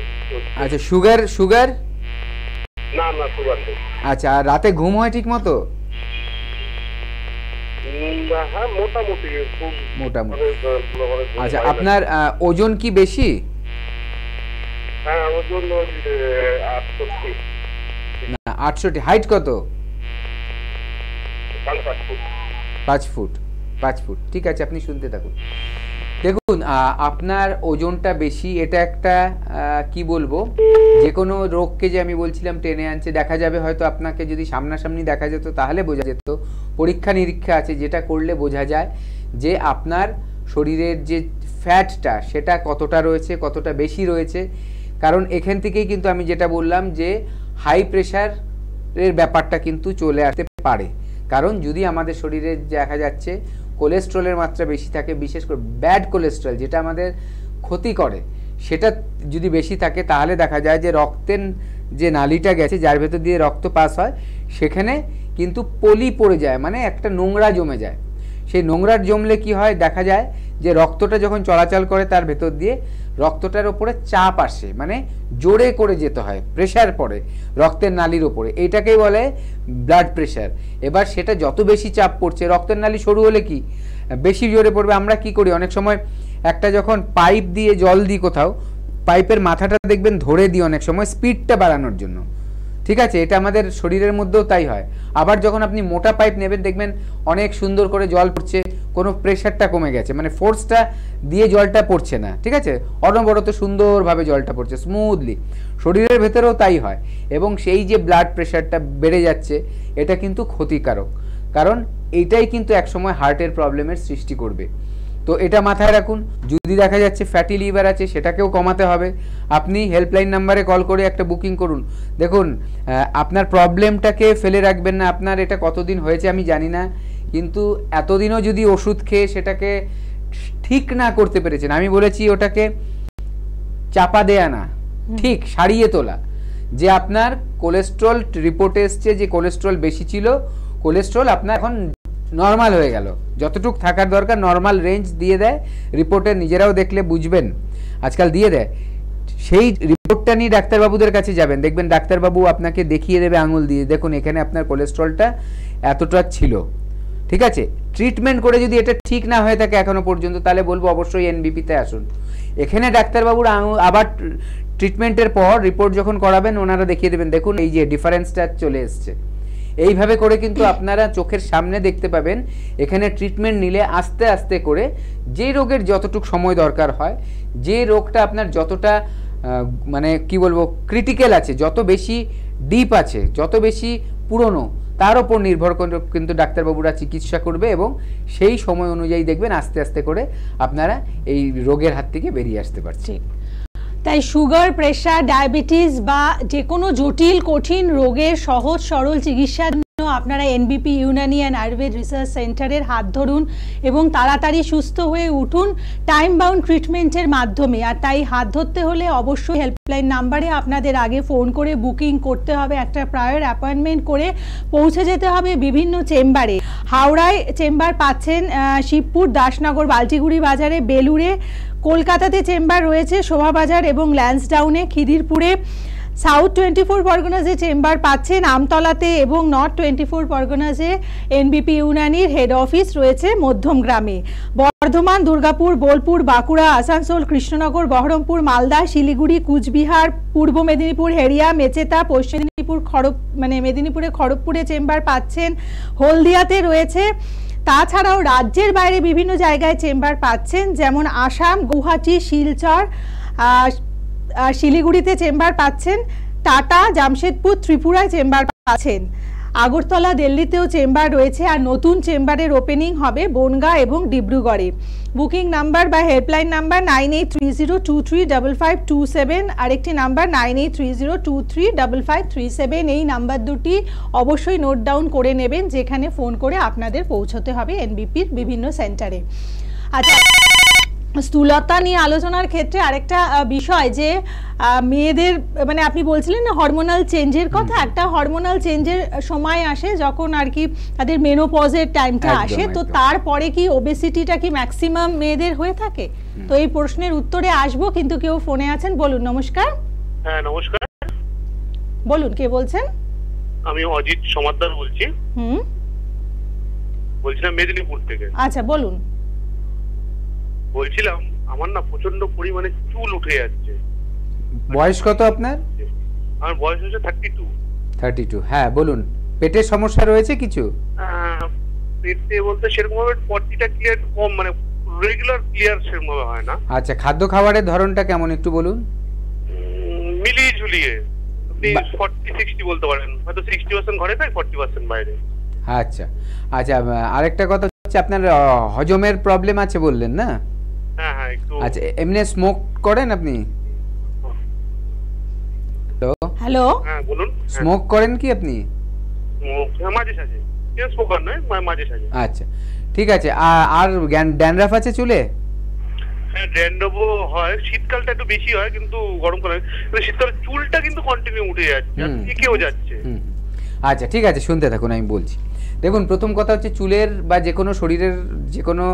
আচ্ছা, সুগার? না না, সুগার নেই। আচ্ছা, আর রাতে ঘুম হয় ঠিক মতো? হ্যাঁ মোটামুটি, খুব মোটামুটি। আচ্ছা, আপনার ওজন কি বেশি? হ্যাঁ ওজন 68। না 68। হাইট কত? 5 ফুট। 5 ফুট, ঠিক আছে, আপনি শুনতে থাকুন। দেখুন, আপনার ওজনটা বেশি, এটা একটা কি বলবো, যে কোনো রোগকে যে আমি বলছিলাম টেনে আনছে। দেখা যাবে হয়তো আপনাকে যদি সামনাসামনি দেখা যেত তাহলে বোঝা যেত, পরীক্ষা নিরীক্ষা আছে যেটা করলে বোঝা যায় যে আপনার শরীরের যে ফ্যাটটা সেটা কতটা রয়েছে, কতটা বেশি রয়েছে। কারণ এখান থেকেই কিন্তু আমি যেটা বললাম যে হাই প্রেশারের ব্যাপারটা কিন্তু চলে আসতে পারে। কারণ যদি আমাদের শরীরে দেখা যাচ্ছে কোলেস্ট্রলের মাত্রা বেশি থাকে, বিশেষ করে ব্যাড কোলেস্ট্রল যেটা আমাদের ক্ষতি করে, সেটা যদি বেশি থাকে তাহলে দেখা যায় যে রক্তের যে নালিটা গেছে, যার ভেতর দিয়ে রক্ত পাস হয়, সেখানে কিন্তু পলি পড়ে যায়, মানে একটা নোংরা জমে যায়। সেই নোংরা জমলে কি হয়, দেখা যায় যে রক্তটা যখন চলাচল করে তার ভেতর দিয়ে রক্তটার ওপরে চাপ আসে, মানে জোরে করে যেতে হয়, প্রেশার পড়ে রক্তের নালির ওপরে, এইটাকেই বলে ব্লাড প্রেশার। এবার সেটা যত বেশি চাপ পড়ছে, রক্তের নালি সরু হলে কি বেশি জোরে পড়বে। আমরা কি করি, অনেক সময় একটা যখন পাইপ দিয়ে জল দিই কোথাও, পাইপের মাথাটা দেখবেন ধরে দিই অনেক সময় স্পিডটা বাড়ানোর জন্য, ঠিক আছে? এটা আমাদের শরীরের মধ্যেও তাই হয়। আবার যখন আপনি মোটা পাইপ নেবেন দেখবেন অনেক সুন্দর করে জল পড়ছে, কোনো প্রেশারটা কমে গেছে, মানে ফোর্সটা দিয়ে জলটা পড়ছে না, ঠিক আছে? অনবরত সুন্দরভাবে জলটা পড়ছে স্মুথলি। শরীরের ভেতরেও তাই হয়, এবং সেই যে ব্লাড প্রেশারটা বেড়ে যাচ্ছে এটা কিন্তু ক্ষতিকারক, কারণ এইটাই কিন্তু একসময় হার্টের প্রবলেমের সৃষ্টি করবে। তো এটা মাথায় রাখুন। যদি দেখা যাচ্ছে ফ্যাটি লিভার আছে, সেটাকেও কমাতে হবে। আপনি হেল্পলাইন নাম্বারে কল করে একটা বুকিং করুন। দেখুন, আপনার প্রবলেমটাকে ফেলে রাখবেন না। আপনার এটা কতদিন হয়েছে আমি জানি না, কিন্তু এতদিনও যদি ওষুধ খেয়ে সেটাকে ঠিক না করতে পেরেছেন, আমি বলেছি ওটাকে চাপা দেয়া না, ঠিক সারিয়ে তোলা। যে আপনার কোলেস্ট্রল রিপোর্টে এসছে যে কোলেস্ট্রল বেশি ছিল, কোলেস্ট্রল আপনার এখন নর্মাল হয়ে গেল, যতটুকু থাকার দরকার নর্মাল রেঞ্জ দিয়ে দেয়। রিপোর্টে নিজেরাও দেখলে বুঝবেন, আজকাল দিয়ে দেয়। সেই রিপোর্টটা নিয়ে ডাক্তারবাবুদের কাছে যাবেন, দেখবেন ডাক্তারবাবু আপনাকে দেখিয়ে দেবে আঙুল দিয়ে, দেখুন এখানে আপনার কোলেস্ট্রলটা এতটা ছিল, ঠিক আছে? ট্রিটমেন্ট করে যদি এটা ঠিক না হয়ে থাকে এখনো পর্যন্ত, তাহলে বলবো অবশ্যই এনবিপিতে আসুন। এখানে ডাক্তারবাবুর আবার ট্রিটমেন্টের পর রিপোর্ট যখন করাবেন ওনারা দেখিয়ে দেবেন, দেখুন এই যে ডিফারেন্সটা চলে এসছে। এইভাবে করে কিন্তু আপনারা চোখের সামনে দেখতে পাবেন। এখানে ট্রিটমেন্ট নিলে আস্তে আস্তে করে যে রোগের যতটুকু সময় দরকার হয়, যে রোগটা আপনার যতটা মানে কি বলবো ক্রিটিক্যাল আছে, যত বেশি ডিপ আছে, যত বেশি পুরনো, তার উপর নির্ভর করে কিন্তু ডাক্তারবাবুরা চিকিৎসা করবে, এবং সেই সময় অনুযায়ী দেখবেন আস্তে আস্তে করে আপনারা এই রোগের হাত থেকে বেরিয়ে আসতে পারছেন। তাই সুগার, প্রেশার, ডায়াবেটিস বা যে কোনো জটিল কঠিন রোগের সহজ সরল চিকিৎসার জন্য আপনারা এনবিপি ইউনানি অ্যান্ড আয়ুর্বেদ রিসার্চ সেন্টারের হাত ধরুন এবং তাড়াতাড়ি সুস্থ হয়ে উঠুন টাইম বাউন্ড ট্রিটমেন্টের মাধ্যমে। আর তাই হাত ধরতে হলে অবশ্যই হেল্পলাইন নাম্বারে আপনাদের আগে ফোন করে বুকিং করতে হবে, একটা প্রায়র অ্যাপয়েন্টমেন্ট করে পৌঁছে যেতে হবে বিভিন্ন চেম্বারে। হাওড়ায় চেম্বার পাচ্ছেন শিবপুর, দাসনগর, বালচিগুড়ি বাজারে, বেলুড়ে। কলকাতাতে চেম্বার রয়েছে শোভাবাজার এবং ল্যান্সডাউনে, খিদিরপুরে, সাউথ 24 পরগনাজে চেম্বার পাচ্ছেন আমতলাতে এবং নর্থ 24 পরগনাজে এনবিপি ইউনানির হেড অফিস রয়েছে মধ্যমগ্রামে। বর্ধমান, দুর্গাপুর, বোলপুর, বাঁকুড়া, আসানসোল, কৃষ্ণনগর, বহরমপুর, মালদা, শিলিগুড়ি, কুচবিহার, পূর্ব মেদিনীপুর, হেরিয়া, মেচেতা, পশ্চিম মেদিনীপুর, মেদিনীপুরে খড়গপুরে চেম্বার পাচ্ছেন, হলদিয়াতে রয়েছে। তাছাড়াও রাজ্যের বাইরে বিভিন্ন জায়গায় চেম্বার পাচ্ছেন, যেমন আসাম, গুয়াহাটি, শিলচর, শিলিগুড়িতে চেম্বার পাচ্ছেন, টাটা, জামশেদপুর, ত্রিপুরায় চেম্বার পাচ্ছেন, আগরতলা, দিল্লিতেও চেম্বার রয়েছে। আর নতুন চেম্বারের ওপেনিং হবে বনগাঁ এবং ডিব্রুগড়ে। বুকিং নাম্বার বা হেল্পলাইন নাম্বার 9830235527, আরেকটি নাম্বার 9830235537। এই নাম্বার দুটি অবশ্যই নোট ডাউন করে নেবেন, যেখানে ফোন করে আপনাদের পৌঁছতে হবে এনবিপির বিভিন্ন সেন্টারে। আচ্ছা, স্থূলতা নিয়ে আলোচনার ক্ষেত্রে আরেকটা বিষয় যে মেয়েদের মানে আপনি বলছিলেন না হরমোনাল চেঞ্জের কথা, একটা হরমোনাল চেঞ্জের সময় আসে যখন আর কি তাদের মেনোপজের টাইমটা আসে, তো তারপরে কি ওবেসিটিটা কি ম্যাক্সিমাম মেয়েদের হয়ে থাকে? তো এই প্রশ্নের উত্তরে আসবো, কিন্তু কেউ ফোনে আছেন। বলুন। নমস্কার। হ্যাঁ নমস্কার, বলুন কে বলছেন? আমি অজিত সমাদ্দার বলছি। বলছিলাম মেদিনীপুর থেকে। আচ্ছা বলুন। বলছিলাম আমার না প্রচন্ড পরিমাণে চুল উঠে যাচ্ছে। বয়স কত আপনার? আমার বয়স হচ্ছে 32। হ্যাঁ বলুন, পেটের সমস্যা রয়েছে কিছু? পেটে বলতে সেরকম ভাবে 40টা ক্লিয়ার কম, মানে রেগুলার ক্লিয়ার সেরকম ভাবে হয় না। আচ্ছা, খাদ্য খাবারের ধরনটা কেমন একটু বলুন। মিলিয়ে ঝুলিয়ে 40-60 বলতে পারেন, হয়তো 60% ঘরে থাকে, 40% বাইরে। আচ্ছা আচ্ছা, আরেকটা কথা হচ্ছে আপনার হজমের প্রবলেম আছে বললেন না? হ্যাঁ হ্যাঁ একটু। আচ্ছা, এমনি স্মোক করেন আপনি? হ্যালো, হ্যাঁ বলুন। স্মোক করেন কি আপনি? মাঝে সাঝে, স্মোকার নয়, মাঝে সাঝে। আচ্ছা ঠিক আছে। আর ড্যান্ড্রাফ আছে চুলে? হ্যাঁ ড্যান্ড্রাফও হয়, শীতকালটা একটু বেশি হয়, কিন্তু গরমকালে শীতকালে চুলটা কিন্তু কন্টিনিউ উঠে যাচ্ছে, কেউ যাচ্ছে। আচ্ছা ঠিক আছে, শুনতে থাকুন, আমি বলছি। দেখুন, প্রথম কথা হচ্ছে চুলের বা যে কোনো শরীরের যে কোনো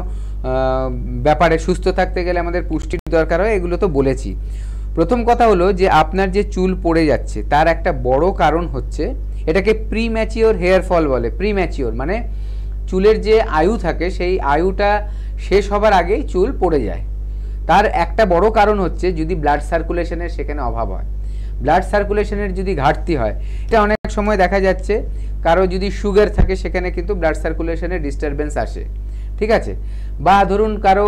ব্যাপারে সুস্থ থাকতে গেলে আমাদের পুষ্টির দরকার হয়, এগুলো তো বলেছি। প্রথম কথা হলো যে আপনার যে চুল পড়ে যাচ্ছে তার একটা বড় কারণ হচ্ছে, এটাকে প্রিম্যাচিওর হেয়ার ফল বলে। প্রিম্যাচিওর মানে চুলের যে আয়ু থাকে সেই আয়ুটা শেষ হবার আগেই চুল পড়ে যায়। তার একটা বড় কারণ হচ্ছে যদি ব্লাড সার্কুলেশনের সেখানে অভাব হয়, ব্লাড সার্কুলেশনের যদি ঘাটতি হয়। এটা অনেক সময় দেখা যাচ্ছে কারো যদি সুগার থাকে সেখানে কিন্তু ব্লাড সার্কুলেশনের ডিস্টারবেন্স আসে, ঠিক আছে। বা ধরুন কারো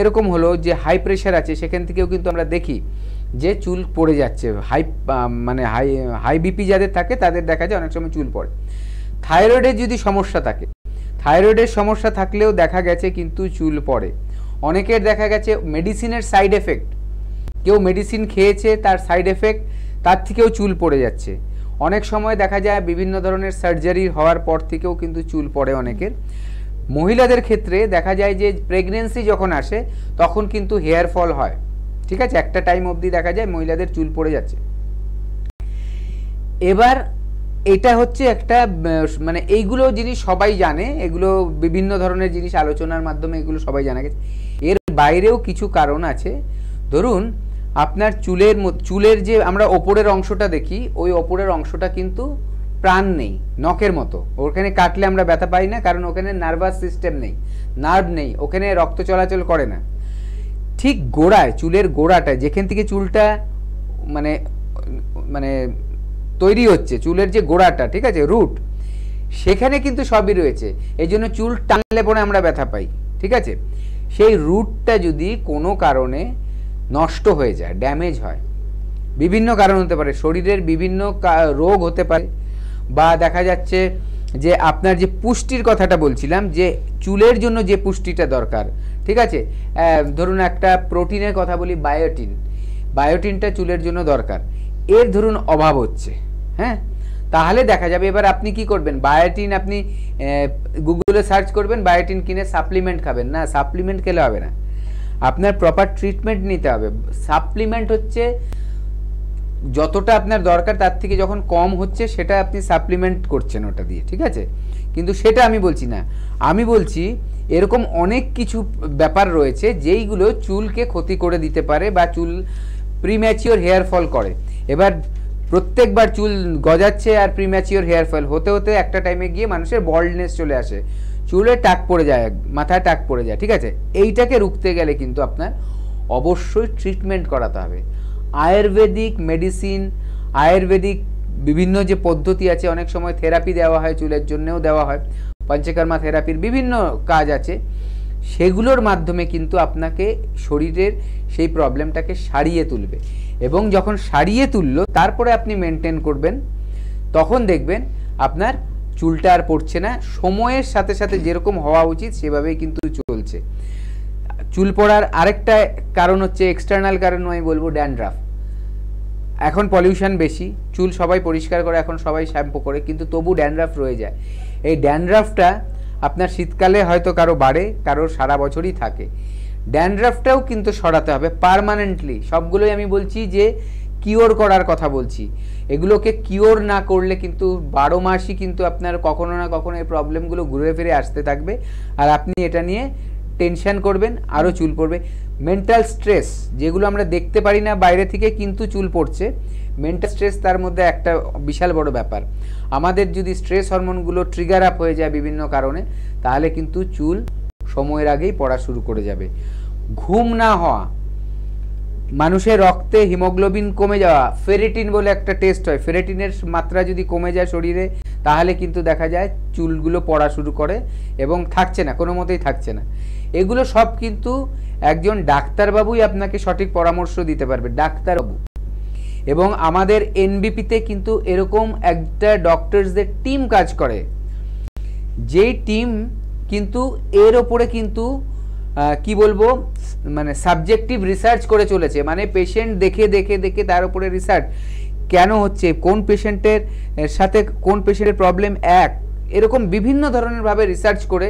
এরকম হলো যে হাই প্রেশার আছে, সেখান থেকেও কিন্তু আমরা দেখি যে চুল পড়ে যাচ্ছে। হাই বিপি যাদের থাকে তাদের দেখা যায় অনেক সময় চুল পড়ে। থাইরয়েডের যদি সমস্যা থাকে, থাইরয়েডের সমস্যা থাকলেও দেখা গেছে কিন্তু চুল পড়ে। অনেকের দেখা গেছে মেডিসিনের সাইড এফেক্ট, কেউ মেডিসিন খেয়েছে তার সাইড এফেক্ট, তার থেকেও চুল পড়ে যাচ্ছে। অনেক সময় দেখা যায় বিভিন্ন ধরনের সার্জারি হওয়ার পর থেকেও কিন্তু চুল পড়ে অনেকের। মহিলাদের ক্ষেত্রে দেখা যায় যে প্রেগনেন্সি যখন আসে তখন কিন্তু হেয়ার ফল হয়, ঠিক আছে। একটা টাইম অবধি দেখা যায় মহিলাদের চুল পড়ে যাচ্ছে। এবার এটা হচ্ছে একটা মানে এইগুলো জিনিস সবাই জানে, এগুলো বিভিন্ন ধরনের জিনিস আলোচনার মাধ্যমে এগুলো সবাই জানা গেছে। এর বাইরেও কিছু কারণ আছে। ধরুন আপনার চুলের যে আমরা ওপরের অংশটা দেখি, ওই ওপরের অংশটা কিন্তু প্রাণ নেই, নখের মতো। ওখানে কাটলে আমরা ব্যথা পাই না, কারণ ওখানে নার্ভাস সিস্টেম নেই, নার্ভ নেই, ওখানে রক্ত চলাচল করে না। ঠিক গোড়ায়, চুলের গোড়াটায় যেখান থেকে চুলটা মানে মানে তৈরি হচ্ছে, চুলের যে গোড়াটা, ঠিক আছে, রুট, সেখানে কিন্তু সবই রয়েছে। এই জন্য চুল টানলে পরে আমরা ব্যথা পাই, ঠিক আছে। সেই রুটটা যদি কোনো কারণে নষ্ট হয়ে যায়, ড্যামেজ হয়, বিভিন্ন কারণ হতে পারে, শরীরের বিভিন্ন রোগ হতে পারে, বা দেখা যাচ্ছে যে আপনার যে পুষ্টির কথাটা বলছিলাম, যে চুলের জন্য যে পুষ্টিটা দরকার, ঠিক আছে, ধরুন একটা প্রোটিনের কথা বলি, বায়োটিন, বায়োটিনটা চুলের জন্য দরকার, এর ধরুন অভাব হচ্ছে, হ্যাঁ, তাহলে দেখা যাবে। এবার আপনি কি করবেন, বায়োটিন আপনি গুগলে সার্চ করবেন, বায়োটিন কিনে সাপ্লিমেন্ট খাবেন না, সাপ্লিমেন্ট খেলে হবে না, আপনার প্রপার ট্রিটমেন্ট নিতে হবে। সাপ্লিমেন্ট হচ্ছে যতটা আপনার দরকার তার থেকে যখন কম হচ্ছে সেটা আপনি সাপ্লিমেন্ট করছেন ওটা দিয়ে, ঠিক আছে। কিন্তু সেটা আমি বলছি না, আমি বলছি এরকম অনেক কিছু ব্যাপার রয়েছে যেইগুলো চুলকে ক্ষতি করে দিতে পারে বা চুল প্রিম্যাচিওর হেয়ার ফল করে। এবার প্রত্যেকবার চুল গজাচ্ছে আর প্রিম্যাচিওর হেয়ার ফল হতে হতে একটা টাইমে গিয়ে মানুষের বল্ডনেস চলে আসে, চুলে টাক পড়ে যায়, মাথায় টাক পড়ে যায়, ঠিক আছে। এইটাকে রুখতে গেলে কিন্তু আপনার অবশ্যই ট্রিটমেন্ট করাতে হবে। আয়ুর্বেদিক মেডিসিন, আয়ুর্বেদিক বিভিন্ন যে পদ্ধতি আছে, অনেক সময় থেরাপি দেওয়া হয়, চুলের জন্যও দেওয়া হয়, পঞ্চকর্মা থেরাপির বিভিন্ন কাজ আছে, সেগুলোর মাধ্যমে কিন্তু আপনাকে শরীরের সেই প্রবলেমটাকে সারিয়ে তুলবে। এবং যখন সারিয়ে তুললো তারপরে আপনি মেনটেন করবেন, তখন দেখবেন আপনার চুলটা আর পড়ছে না, সময়ের সাথে সাথে যেরকম হওয়া উচিত সেভাবেই কিন্তু চলছে। চুল পড়ার আরেকটা কারণ হচ্ছে, এক্সটার্নাল কারণ আমি বলবো ড্যান্ড্রাফ। এখন পলিউশন বেশি, চুল সবাই পরিষ্কার করে, এখন সবাই শ্যাম্পু করে, কিন্তু তবু ড্যান্ড্রাফ রয়ে যায়। এই ড্যান্ড্রাফটা আপনার শীতকালে হয়তো কারো বাড়ে, কারো সারা বছরই থাকে। ড্যান্ড্রাফটাও কিন্তু সরাতে হবে পার্মানেন্টলি। সবগুলোই আমি বলছি যে কিওর করার কথা বলছি, এগুলোকে কিওর না করলে কিন্তু 12 মাসই কিন্তু আপনার কখনো না কখনো এই প্রবলেমগুলো ঘুরে ফিরে আসতে থাকবে, আর আপনি এটা নিয়ে টেনশন করবেন, আরও চুল পড়বে। মেন্টাল স্ট্রেস, যেগুলো আমরা দেখতে পারি না বাইরে থেকে কিন্তু চুল পড়ছে, মেন্টাল স্ট্রেস তার মধ্যে একটা বিশাল বড় ব্যাপার। আমাদের যদি স্ট্রেস হরমোনগুলো ট্রিগার আপ হয়ে যায় বিভিন্ন কারণে, তাহলে কিন্তু চুল সময়ের আগেই পড়া শুরু করে যাবে। ঘুম না হওয়া, মানুষের রক্তে হিমোগ্লোবিন কমে যাওয়া, ফেরিটিন বলে একটা টেস্ট হয়, ফেরিটিনের মাত্রা যদি কমে যায় শরীরে, তাহলে কিন্তু দেখা যায় চুলগুলো পড়া শুরু করে এবং থাকছে না, কোনো মতেই থাকছে না। এগুলো সব কিন্তু একজন ডাক্তারবাবুই আপনাকে সঠিক পরামর্শ দিতে পারবে, ডাক্তারবাবু। এবং আমাদের এনবিপিতে কিন্তু এরকম একটা ডক্টরসদের টিম কাজ করে, যেই টিম কিন্তু এর ওপরে কিন্তু কি বলবো, মানে সাবজেক্টিভ রিসার্চ করে চলেছে, মানে পেশেন্ট দেখে দেখে দেখে তার উপরে রিসার্চ কেন হচ্ছে, কোন পেশেন্টের সাথে কোন পেশেন্টের প্রবলেম এরকম বিভিন্ন ধরনের ভাবে রিসার্চ করে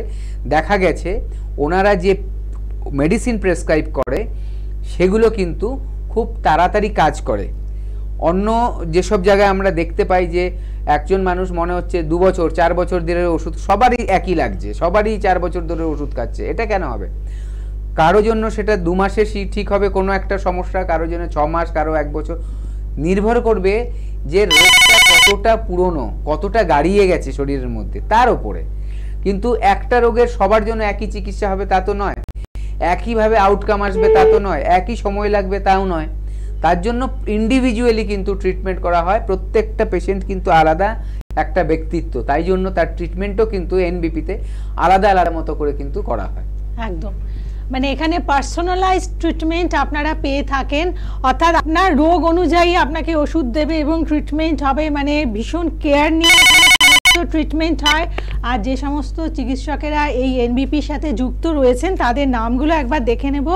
দেখা গেছে ওনারা যে মেডিসিন প্রেসক্রাইব করে সেগুলো কিন্তু খুব তাড়াতাড়ি কাজ করে। অন্য যেসব জায়গায় আমরা দেখতে পাই যে একজন মানুষ মনে হচ্ছে 2 বছর 4 বছর ধরে ওষুধ, সবারই একই লাগছে, সবারই 4 বছর ধরে ওষুধ খাচ্ছে, এটা কেন হবে? কারো জন্য সেটা 2 মাসে ঠিক হবে কোনো একটা সমস্যা, কারো জন্য 6 মাস, কারো 1 বছর, নির্ভর করবে যে রোগটা কতটা পুরনো, কতটা গাড়িয়ে গেছে শরীরের মধ্যে তার উপরে। কিন্তু একটা রোগের সবার জন্য একই চিকিৎসা হবে তা তো নয়, একইভাবে আউটকাম আসবে তা তো নয়, একই সময় লাগবে তাও নয়। তার জন্য ইন্ডিভিজুয়ালি কিন্তু ট্রিটমেন্ট করা হয়, প্রত্যেকটা পেশেন্ট কিন্তু আলাদা একটা ব্যক্তিত্ব, তাই জন্য তার ট্রিটমেন্টও কিন্তু এনবিপিতে আলাদা আলাদা মতো করে কিন্তু করা হয়। একদম, মানে এখানে পার্সোনালাইজড ট্রিটমেন্ট আপনারা পেয়ে থাকেন, অর্থাৎ আপনার রোগ অনুযায়ী আপনাকে ওষুধ দেবে এবং ট্রিটমেন্ট হবে, মানে ভীষণ কেয়ার নিয়ে ট্রিটমেন্ট হয়। আর যে সমস্ত চিকিৎসকেরা এই এনবিপির সাথে যুক্ত রয়েছেন তাদের নামগুলো একবার দেখে নেব।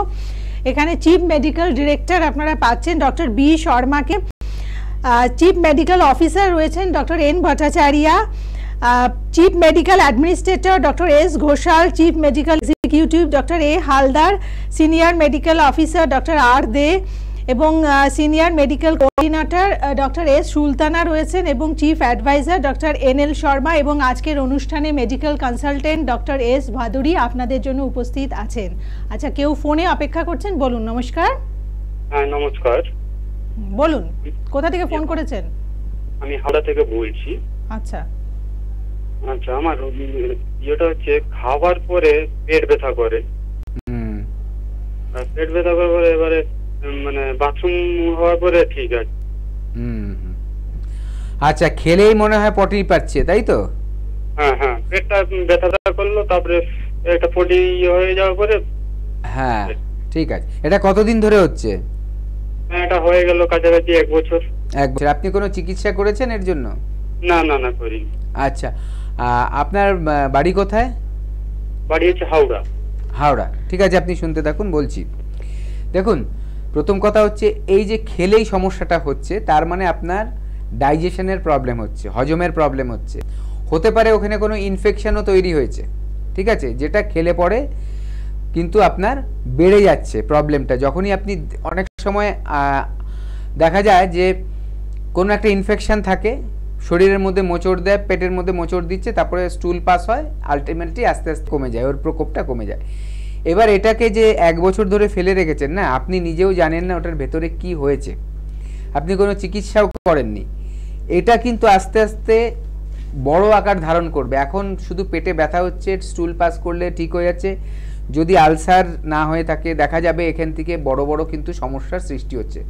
এখানে চিফ মেডিকেল ডিরেক্টর আপনারা পাচ্ছেন ডক্টর বি শর্মাকে, চিফ মেডিকেল অফিসার রয়েছেন doctor N Bhattacharya, chief medical administrator doctor S Ghoshal, chief medical executive doctor A Haldar, senior medical officer doctor R Dey এবং senior medical coordinator doctor S Sultana রয়েছেন এবং chief adviser doctor N L Sharma এবং আজকের অনুষ্ঠানে medical consultant doctor S Bhaduri আপনাদের জন্য উপস্থিত আছেন। আচ্ছা, কেউ ফোনে অপেক্ষা করছেন, বলুন। নমস্কার। হ্যাঁ নমস্কার, বলুন কোথা থেকে ফোন করেছেন? আমি হাওড়া থেকে বলছি। আচ্ছা আচ্ছা, আমার ইয়েটা হচ্ছে খাবার পরে পেট ব্যথা করে, পেট ব্যথা করে, এবারে মানে বাথরুম হওয়ার পরে ঠিক আছে। আচ্ছা, খেলেই মনে হয় পটি পাচ্ছে, তাই তো? হ্যাঁ হ্যাঁ, পেটটা ব্যথা করলো, তারপরে একটা পটি হয়ে যাওয়ার পরে। হ্যাঁ ঠিক আছে, এটা কতদিন ধরে হচ্ছে? এটা হয়ে গেল কাছাকাছি 1 বছর। 1 বছর। আপনি কোনো চিকিৎসা করেছেন এর জন্য? না না না, করিনি। আচ্ছা, আপনার বাড়ি কোথায়? বাড়ি হচ্ছে হাওড়া। হাওড়া, ঠিক আছে, আপনি শুনতে থাকুন, বলছি। দেখুন, প্রথম কথা হচ্ছে এই যে খেলেই সমস্যাটা হচ্ছে, তার মানে আপনার ডাইজেশনের প্রবলেম হচ্ছে, হজমের প্রবলেম হচ্ছে, হতে পারে ওখানে কোনো ইনফেকশনও তৈরি হয়েছে, ঠিক আছে, যেটা খেলে পরে কিন্তু আপনার বেড়ে যাচ্ছে প্রবলেমটা। যখনই আপনি অনেক সময় দেখা যায় যে কোনো একটা ইনফেকশন থাকে, শরীরের মধ্যে মোচড় দেয়, পেটের মধ্যে মোচড় দিচ্ছে, তারপরে স্টুল পাস হয়, আলটিমেটলি আস্তে আস্তে কমে যায়, ওর প্রকোপটা কমে যায়। এবার এটাকে যে 1 বছর ধরে ফেলে রেখেছেন না, আপনি নিজেও জানেন না ওটার ভেতরে কি হয়েছে, আপনি কোনো চিকিৎসাও করেননি, এটা কিন্তু আস্তে আস্তে বড় আকার ধারণ করবে। এখন শুধু পেটে ব্যথা হচ্ছে, স্টুল পাস করলে ঠিক হয়ে যাচ্ছে, যদি আলসার না হয়ে থাকে দেখা যাবে এখান থেকে বড় বড় কিন্তু সমস্যার সৃষ্টি হচ্ছে।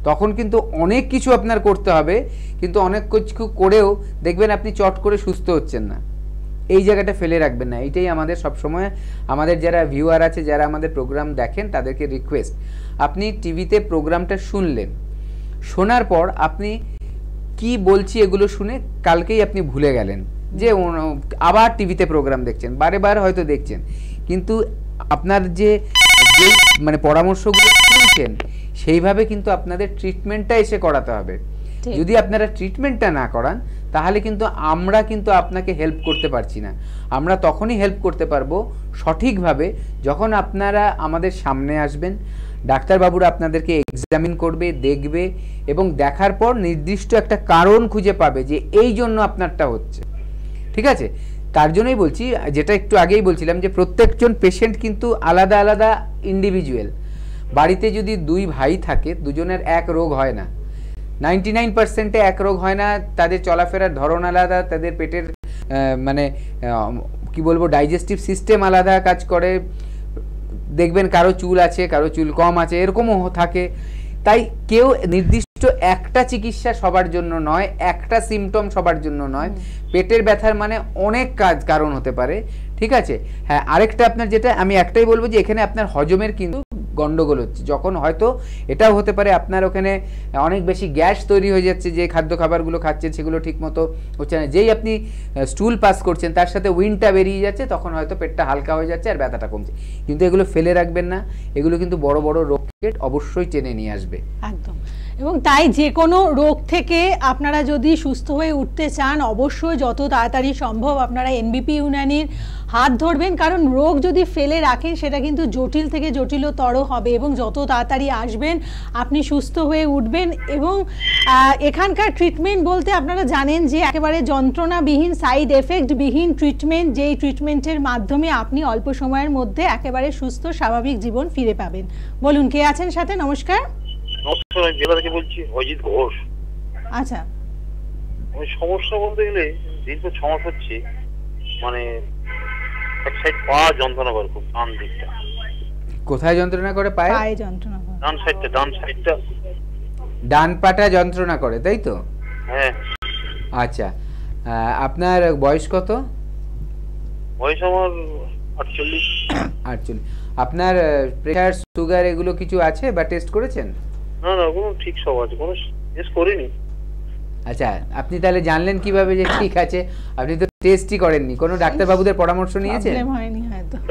তখন কিন্তু অনেক কিছু আপনার করতে হবে, কিন্তু অনেক কিছু করেও দেখবেন আপনি চট করে সুস্থ হচ্ছেন না। এই জায়গাটা ফেলে রাখবেন না, এইটাই আমাদের সবসময় আমাদের যারা ভিউয়ার আছে, যারা আমাদের প্রোগ্রাম দেখেন তাদেরকে রিকোয়েস্ট, আপনি টিভিতে প্রোগ্রামটা শুনলেন, শোনার পর আপনি কি বলছি এগুলো শুনে কালকেই আপনি ভুলে গেলেন, যে আবার টিভিতে প্রোগ্রাম দেখছেন, বারে বার হয়তো দেখছেন, কিন্তু আপনার যে মানে পরামর্শগুলো শুনছেন সেইভাবে কিন্তু আপনাদের ট্রিটমেন্টটা এসে করাতে হবে। যদি আপনারা ট্রিটমেন্টটা না করান তাহলে কিন্তু আমরা কিন্তু আপনাকে হেল্প করতে পারছি না। আমরা তখনই হেল্প করতে পারবো সঠিকভাবে যখন আপনারা আমাদের সামনে আসবেন, ডাক্তারবাবুরা আপনাদেরকে এক্সামিন করবে, দেখবে, এবং দেখার পর নির্দিষ্ট একটা কারণ খুঁজে পাবে যে এই জন্য আপনারটা হচ্ছে। ঠিক আছে, তার জন্যই বলছি, যেটা একটু আগেই বলছিলাম, যে প্রত্যেকজন পেশেন্ট কিন্তু আলাদা আলাদা ইন্ডিভিজুয়াল। বাড়িতে যদি দুই ভাই থাকে, দুজনের এক রোগ হয় না, 99%-এ এক রোগ হয় না, তাদের চলাফেরার ধরন আলাদা, তাদের পেটের মানে কি বলবো ডাইজেস্টিভ সিস্টেম আলাদা কাজ করে, দেখবেন কারো চুল আছে, কারো চুল কম আছে, এরকমও থাকে। তাই কেউ নির্দিষ্ট একটা চিকিৎসা সবার জন্য নয়, একটা সিমটম সবার জন্য নয়। পেটের ব্যথার মানে অনেক কারণ হতে পারে। ঠিক আছে, হ্যাঁ, আরেকটা আপনার যেটা আমি একটাই বলবো যে এখানে আপনার হজমের কিন্তু গন্ডগোল হচ্ছে। যখন হয়তো এটাও হতে পারে আপনার ওখানে অনেক বেশি গ্যাস তৈরি হয়ে যাচ্ছে, যে খাদ্য খাবারগুলো খাচ্ছেন সেগুলো ঠিক মতো হচ্ছে না, যেই আপনি স্টুল পাস করছেন তার সাথে উইনটা বেরিয়ে যাচ্ছে, তখন হয়তো পেটটা হালকা হয়ে যাচ্ছে আর ব্যথাটা কমছে। কিন্তু এগুলো ফেলে রাখবেন না, এগুলো কিন্তু বড় বড় রোগকে অবশ্যই টেনে নিয়ে আসবে। একদম। এবং তাই যে কোনো রোগ থেকে আপনারা যদি সুস্থ হয়ে উঠতে চান, অবশ্যই যত তাড়াতাড়ি সম্ভব আপনারা এনবিপি ইউনানির হাত ধরবেন, কারণ রোগ যদি ফেলে রাখেন সেটা কিন্তু জটিল থেকে জটিলতর হবে, এবং যত তাড়াতাড়ি আসবেন আপনি সুস্থ হয়ে উঠবেন। এবং এখানকার ট্রিটমেন্ট বলতে আপনারা জানেন যে একেবারে যন্ত্রণাবিহীন, সাইড এফেক্টবিহীন ট্রিটমেন্ট, যেই ট্রিটমেন্টের মাধ্যমে আপনি অল্প সময়ের মধ্যে একেবারে সুস্থ স্বাভাবিক জীবন ফিরে পাবেন। বলুন, কে আছেন সাথে? নমস্কার। নমস্কার, আমি জেলা থেকে বলছি, অজিত ঘোষ। আচ্ছা, আমি সমস্যা বলতে গেলে দীর্ঘ 6 মাস হচ্ছে, মানে এক সাইড পা যন্ত্রণা করে খুব, ডান দিকটা। কোথায় যন্ত্রণা করে? পায়ে? পায়ে যন্ত্রণা করে। ডান সাইডটা ডান পাটা যন্ত্রণা করে, তাই তো? হ্যাঁ। আচ্ছা, আপনার বয়স কত? বয়স আমার 48। আপনার প্রেসার, সুগার এগুলো কিছু আছে বা টেস্ট করেছেন? না, কোনো ঠিক সব আছে, কোনো টেস্ট করিনি। আচ্ছা, আপনি তাহলে জানলেন কিভাবে যে ঠিক আছে? আপনি তো টেস্টই করেননি, কোনো ডাক্তারবাবুদের পরামর্শ নিয়েছেন?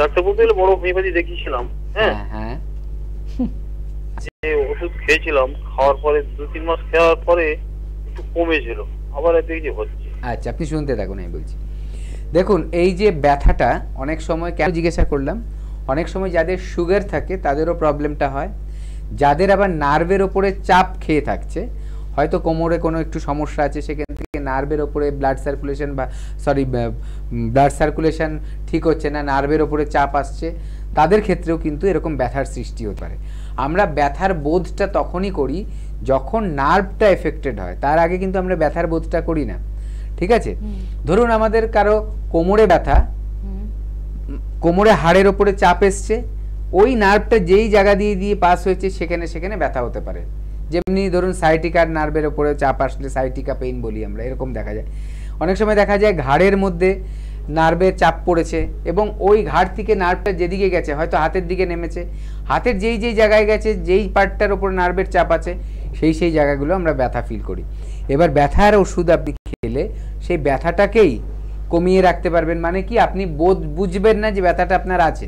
ডাক্তার বলতে গেলে বড় হোমিওপ্যাথি দেখিয়েছিলাম। হ্যাঁ, যে ওষুধ খেয়েছিলাম, খাওয়ার পরে 2-3 মাস খাওয়ার পরে একটু কমেছিল, আবার দেখি হচ্ছে। আচ্ছা, আপনি শুনতে থাকুন, আমি বলছি। দেখুন, এই যে ব্যথাটা অনেক সময় কেন জিজ্ঞাসা করলাম, অনেক সময় যাদের সুগার থাকে তাদেরও প্রবলেমটা হয়, যাদের আবার নার্ভের ওপরে চাপ খেয়ে থাকছে, হয়তো কোমরে কোনো একটু সমস্যা আছে, সেখান থেকে নার্ভের ওপরে ব্লাড সার্কুলেশন ঠিক হচ্ছে না, নার্ভের ওপরে চাপ আসছে, তাদের ক্ষেত্রেও কিন্তু এরকম ব্যথার সৃষ্টি হতে পারে। আমরা ব্যথার বোধটা তখনই করি যখন নার্ভটা এফেক্টেড হয়, তার আগে কিন্তু আমরা ব্যথার বোধটা করি না। ঠিক আছে, ধরুন আমাদের কারো কোমরে ব্যথা, কোমরে হাড়ের ওপরে চাপ এসছে, ওই নার্ভটা যেই জায়গা দিয়ে পাস হয়েছে সেখানে ব্যথা হতে পারে। যেমনি ধরুন সাইটিকার নার্ভের ওপরে চাপ আসলে সাইটিকা পেইন বলি আমরা, এরকম দেখা যায়। অনেক সময় দেখা যায় ঘাড়ের মধ্যে নার্ভের চাপ পড়েছে এবং ওই ঘাড় থেকে নার্ভটা যেদিকে গেছে, হয়তো হাতের দিকে নেমেছে, হাতের যেই জায়গায় গেছে, যেই পার্টটার ওপর নার্ভের চাপ আছে সেই জায়গাগুলো আমরা ব্যথা ফিল করি। এবার ব্যথার ওষুধ আপনি খেলে সেই ব্যথাটাকেই কমিয়ে রাখতে পারবেন। মানে কি, আপনি বুঝবেন না যে ব্যথাটা আপনার আছে,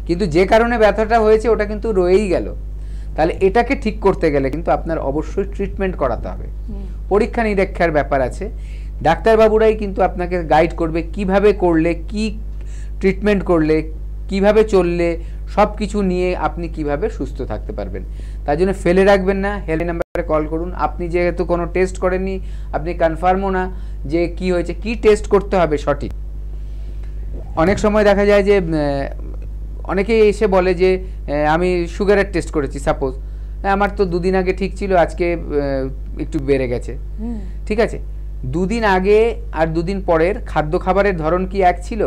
কিন্তু যে কারণে ব্যথাটা হয়েছে ওটা কিন্তু রয়েই গেল। তাহলে এটাকে ঠিক করতে গেলে কিন্তু আপনার অবশ্যই ট্রিটমেন্ট করাতে হবে, পরীক্ষা নিরীক্ষার ব্যাপার আছে। ডাক্তারবাবুরাই কিন্তু আপনাকে গাইড করবে কিভাবে করলে, কি ট্রিটমেন্ট করলে, কিভাবে চললে, সব কিছু নিয়ে আপনি কিভাবে সুস্থ থাকতে পারবেন। তার জন্য ফেলে রাখবেন না, হেল্পলাইন নাম্বারে কল করুন। আপনি যেহেতু কোনো টেস্ট করেননি, আপনি কনফার্মও না যে কি হয়েছে, কি টেস্ট করতে হবে সঠিক। অনেক সময় দেখা যায় যে অনেকেই এসে বলে যে আমি সুগারের টেস্ট করেছি, সাপোজ আমার তো দুদিন আগে ঠিক ছিল, আজকে একটু বেড়ে গেছে। ঠিক আছে, দুদিন আগে আর দুদিন পরের খাদ্য খাবারের ধরন কি এক ছিল?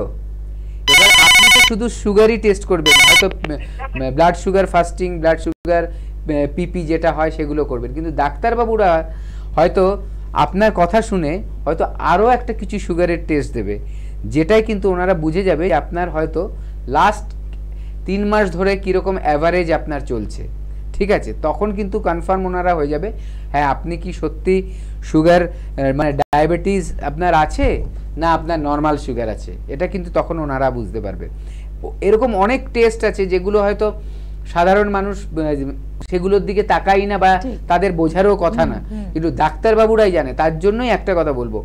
এবার আপনি তো শুধু সুগারই টেস্ট করবেন, হয়তো blood sugar fasting, blood sugar PP যেটা হয় সেগুলো করবেন, কিন্তু ডাক্তারবাবুরা হয়তো আপনার কথা শুনে হয়তো আরও একটা কিছু সুগারের টেস্ট দেবে, যেটাই কিন্তু ওনারা বুঝে যাবে আপনার হয়তো লাস্ট 3 মাস ধরে কীরকম অ্যাভারেজ আপনার চলছে। ঠিক আছে, তখন কিন্তু কনফার্ম ওনারা হয়ে যাবে হ্যাঁ আপনি কি সত্যি সুগার মানে ডায়াবেটিস আপনার আছে না আপনার নর্মাল সুগার আছে, এটা কিন্তু তখন ওনারা বুঝতে পারবে। এরকম অনেক টেস্ট আছে যেগুলো হয়তো সাধারণ মানুষ সেগুলোর দিকে তাকাই না বা তাদের বোঝারও কথা না, কিন্তু ডাক্তারবাবুরাই জানে। তার জন্যই একটা কথা বলবো,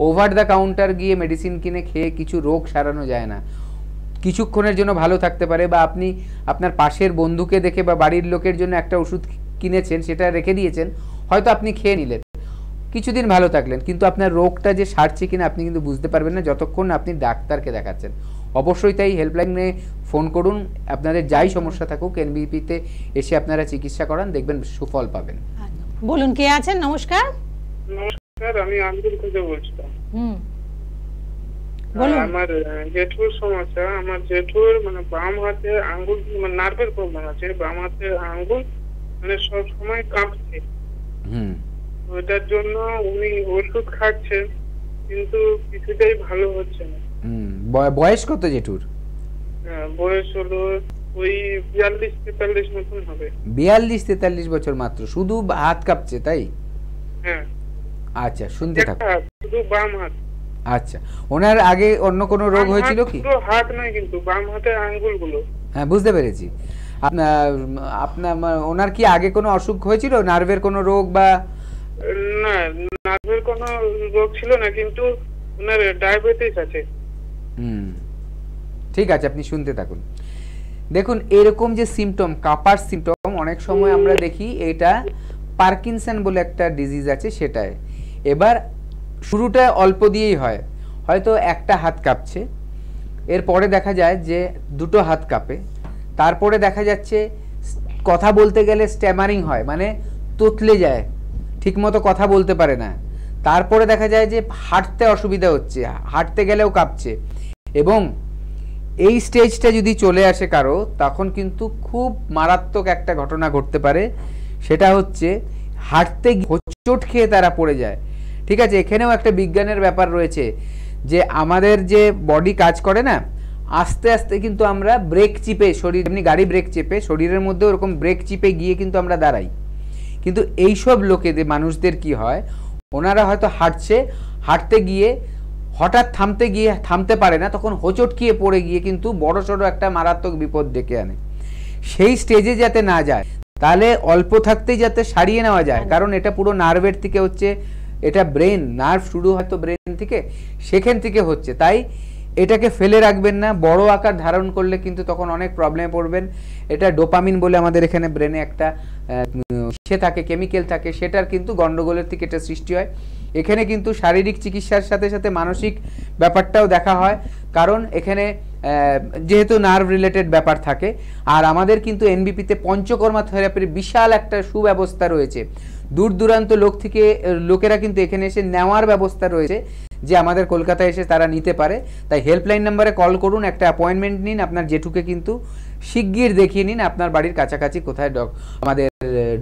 ওভার দ্য কাউন্টার গিয়ে মেডিসিন কিনে খেয়ে কিছু রোগ সারানো যায় না। কিছুক্ষণের জন্য ভালো থাকতে পারে, বা আপনি আপনার পাশের বন্ধুকে দেখে বা বাড়ির লোকের জন্য একটা ওষুধ কিনেছেন, সেটা রেখে দিয়েছেন, হয়তো আপনি খেয়ে নিলেন, কিছুদিন ভালো থাকলেন, কিন্তু আপনার রোগটা যে সারছে কিনা আপনি কিন্তু বুঝতে পারবেন না যতক্ষণ আপনি ডাক্তারকে দেখাচ্ছেন। অবশ্যই তাই হেল্পলাইনে ফোন করুন, আপনাদের যাই সমস্যা থাকুক এনবিপিতে এসে আপনারা চিকিৎসা করান, দেখবেন সুফল পাবেন। বলুন কে আছেন? নমস্কার। নমস্কার, আমি আন্দুল থেকে বলছিলাম। বলুন। আমার জেঠুর সমস্যা, আমার জেঠুর মানে বাম হাতে আঙ্গুল মানে নার্ভের প্রবলেম আছে, বাম হাতে আঙ্গুল মানে সব সময় কাঁপছে। ওটার জন্য উনি ওষুধ খাচ্ছেন কিন্তু কিছুতেই ভালো হচ্ছে না। বয়স কত জেঠুর? বয়স হলো ওই 42-43 মতন হবে। 42-43 বছর মাত্র, শুধু হাত কাঁপছে তাই? হ্যাঁ। আচ্ছা, শুনতে থাকুন। শুধু বাম হাত। আচ্ছা, ওনার আগে অন্য কোনো রোগ হয়েছিল কি? পুরো হাত নয় কিন্তু বাম হাতের আঙ্গুলগুলো। হ্যাঁ, বুঝতে পেরেছি। আপনার ওনার কি আগে কোনো অসুখ হয়েছিল, নার্ভের কোনো রোগ? বা না, নার্ভের কোনো রোগ ছিল না, কিন্তু ওনার ডায়াবেটিস আছে। ঠিক আছে, আপনি শুনতে থাকুন। দেখুন, এরকম যে সিমটম, কাঁপার সিমটম, অনেক সময় আমরা দেখি এটা পার্কিনসন বলে একটা ডিজিজ আছে সেটাই। এবার শুরুটা অল্প দিয়েই হয়, হয়তো একটা হাত কাঁপছে, এরপরে দেখা যায় যে দুটো হাত কাঁপে, তারপরে দেখা যাচ্ছে কথা বলতে গেলে স্ট্যামারিং হয়, মানে তোতলে যায়, ঠিকমতো কথা বলতে পারে না। তারপরে দেখা যায় যে হাঁটতে অসুবিধা হচ্ছে, হাঁটতে গেলেও কাঁপছে। এবং এই স্টেজটা যদি চলে আসে কারো, তখন কিন্তু খুব মারাত্মক একটা ঘটনা ঘটতে পারে, সেটা হচ্ছে হাঁটতে হোঁচট খেয়ে তারা পড়ে যায়। ঠিক আছে, এখানেও একটা বিজ্ঞানের ব্যাপার রয়েছে যে আমাদের যে বডি কাজ করে না, আস্তে আস্তে কিন্তু আমরা ব্রেক চিপে, শরীর এমনি গাড়ি ব্রেক চেপে, শরীরের মধ্যে ওরকম ব্রেক চিপে গিয়ে কিন্তু আমরা দাঁড়াই। কিন্তু এইসব লোকেদের, মানুষদের কি হয়, ওনারা হয়তো হাঁটতে গিয়ে হঠাৎ থামতে পারে না, তখন হোঁচট খেয়ে পড়ে গিয়ে কিন্তু বড় সড়ো একটা মারাত্মক বিপদ ডেকে আনে। সেই স্টেজে যাতে না যায়, তাহলে অল্প থাকতেই যাতে সারিয়ে নেওয়া যায়, কারণ এটা পুরো নার্ভের থেকে হচ্ছে, এটা ব্রেন, নার্ভ শুরু হয়তো ব্রেন থেকে, সেখান থেকে হচ্ছে। তাই এটাকে ফেলে রাখবেন না, বড় আকার ধারণ করলে কিন্তু তখন অনেক প্রবলেমে পড়বেন। এটা ডোপামিন বলে আমাদের এখানে ব্রেনে একটা থাকে, কেমিক্যাল থাকে, সেটার কিন্তু গন্ডগোলের থেকে এটা সৃষ্টি হয়। এখানে কিন্তু শারীরিক চিকিৎসার সাথে সাথে মানসিক ব্যাপারটাও দেখা হয়, কারণ এখানে যেহেতু নার্ভ রিলেটেড ব্যাপার থাকে। আর আমাদের কিন্তু এনবিপিতে পঞ্চকর্মা থেরাপির বিশাল একটা সুব্যবস্থা রয়েছে, দূর দূরান্ত লোকেরা কিন্তু এখানে এসে নেওয়ার ব্যবস্থা রয়েছে, যে আমাদের কলকাতায় এসে তারা নিতে পারে। তাই হেল্পলাইন নাম্বারে কল করুন, একটা অ্যাপয়েন্টমেন্ট নিন, আপনার জেঠুকে কিন্তু শিগগির দেখিয়ে নিন আপনার বাড়ির কাছাকাছি কোথায় আমাদের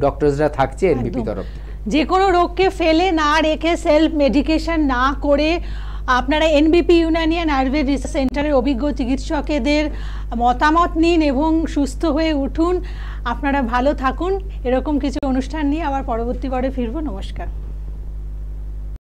ডক্টরসরা থাকছে এনবিপি তরফ থেকে। যে কোনো রোগকে ফেলে না রেখে, সেলফ মেডিকেশন না করে আপনারা এনবিপি ইউনানি অ্যান্ড আয়ুর্বেদ রিসার্চ সেন্টারের অভিজ্ঞ চিকিৎসকেদের মতামত নিন এবং সুস্থ হয়ে উঠুন। আপনারা ভালো থাকুন। এরকম কিছু অনুষ্ঠান নিয়ে আবার পরবর্তী পরে ফিরবো। নমস্কার।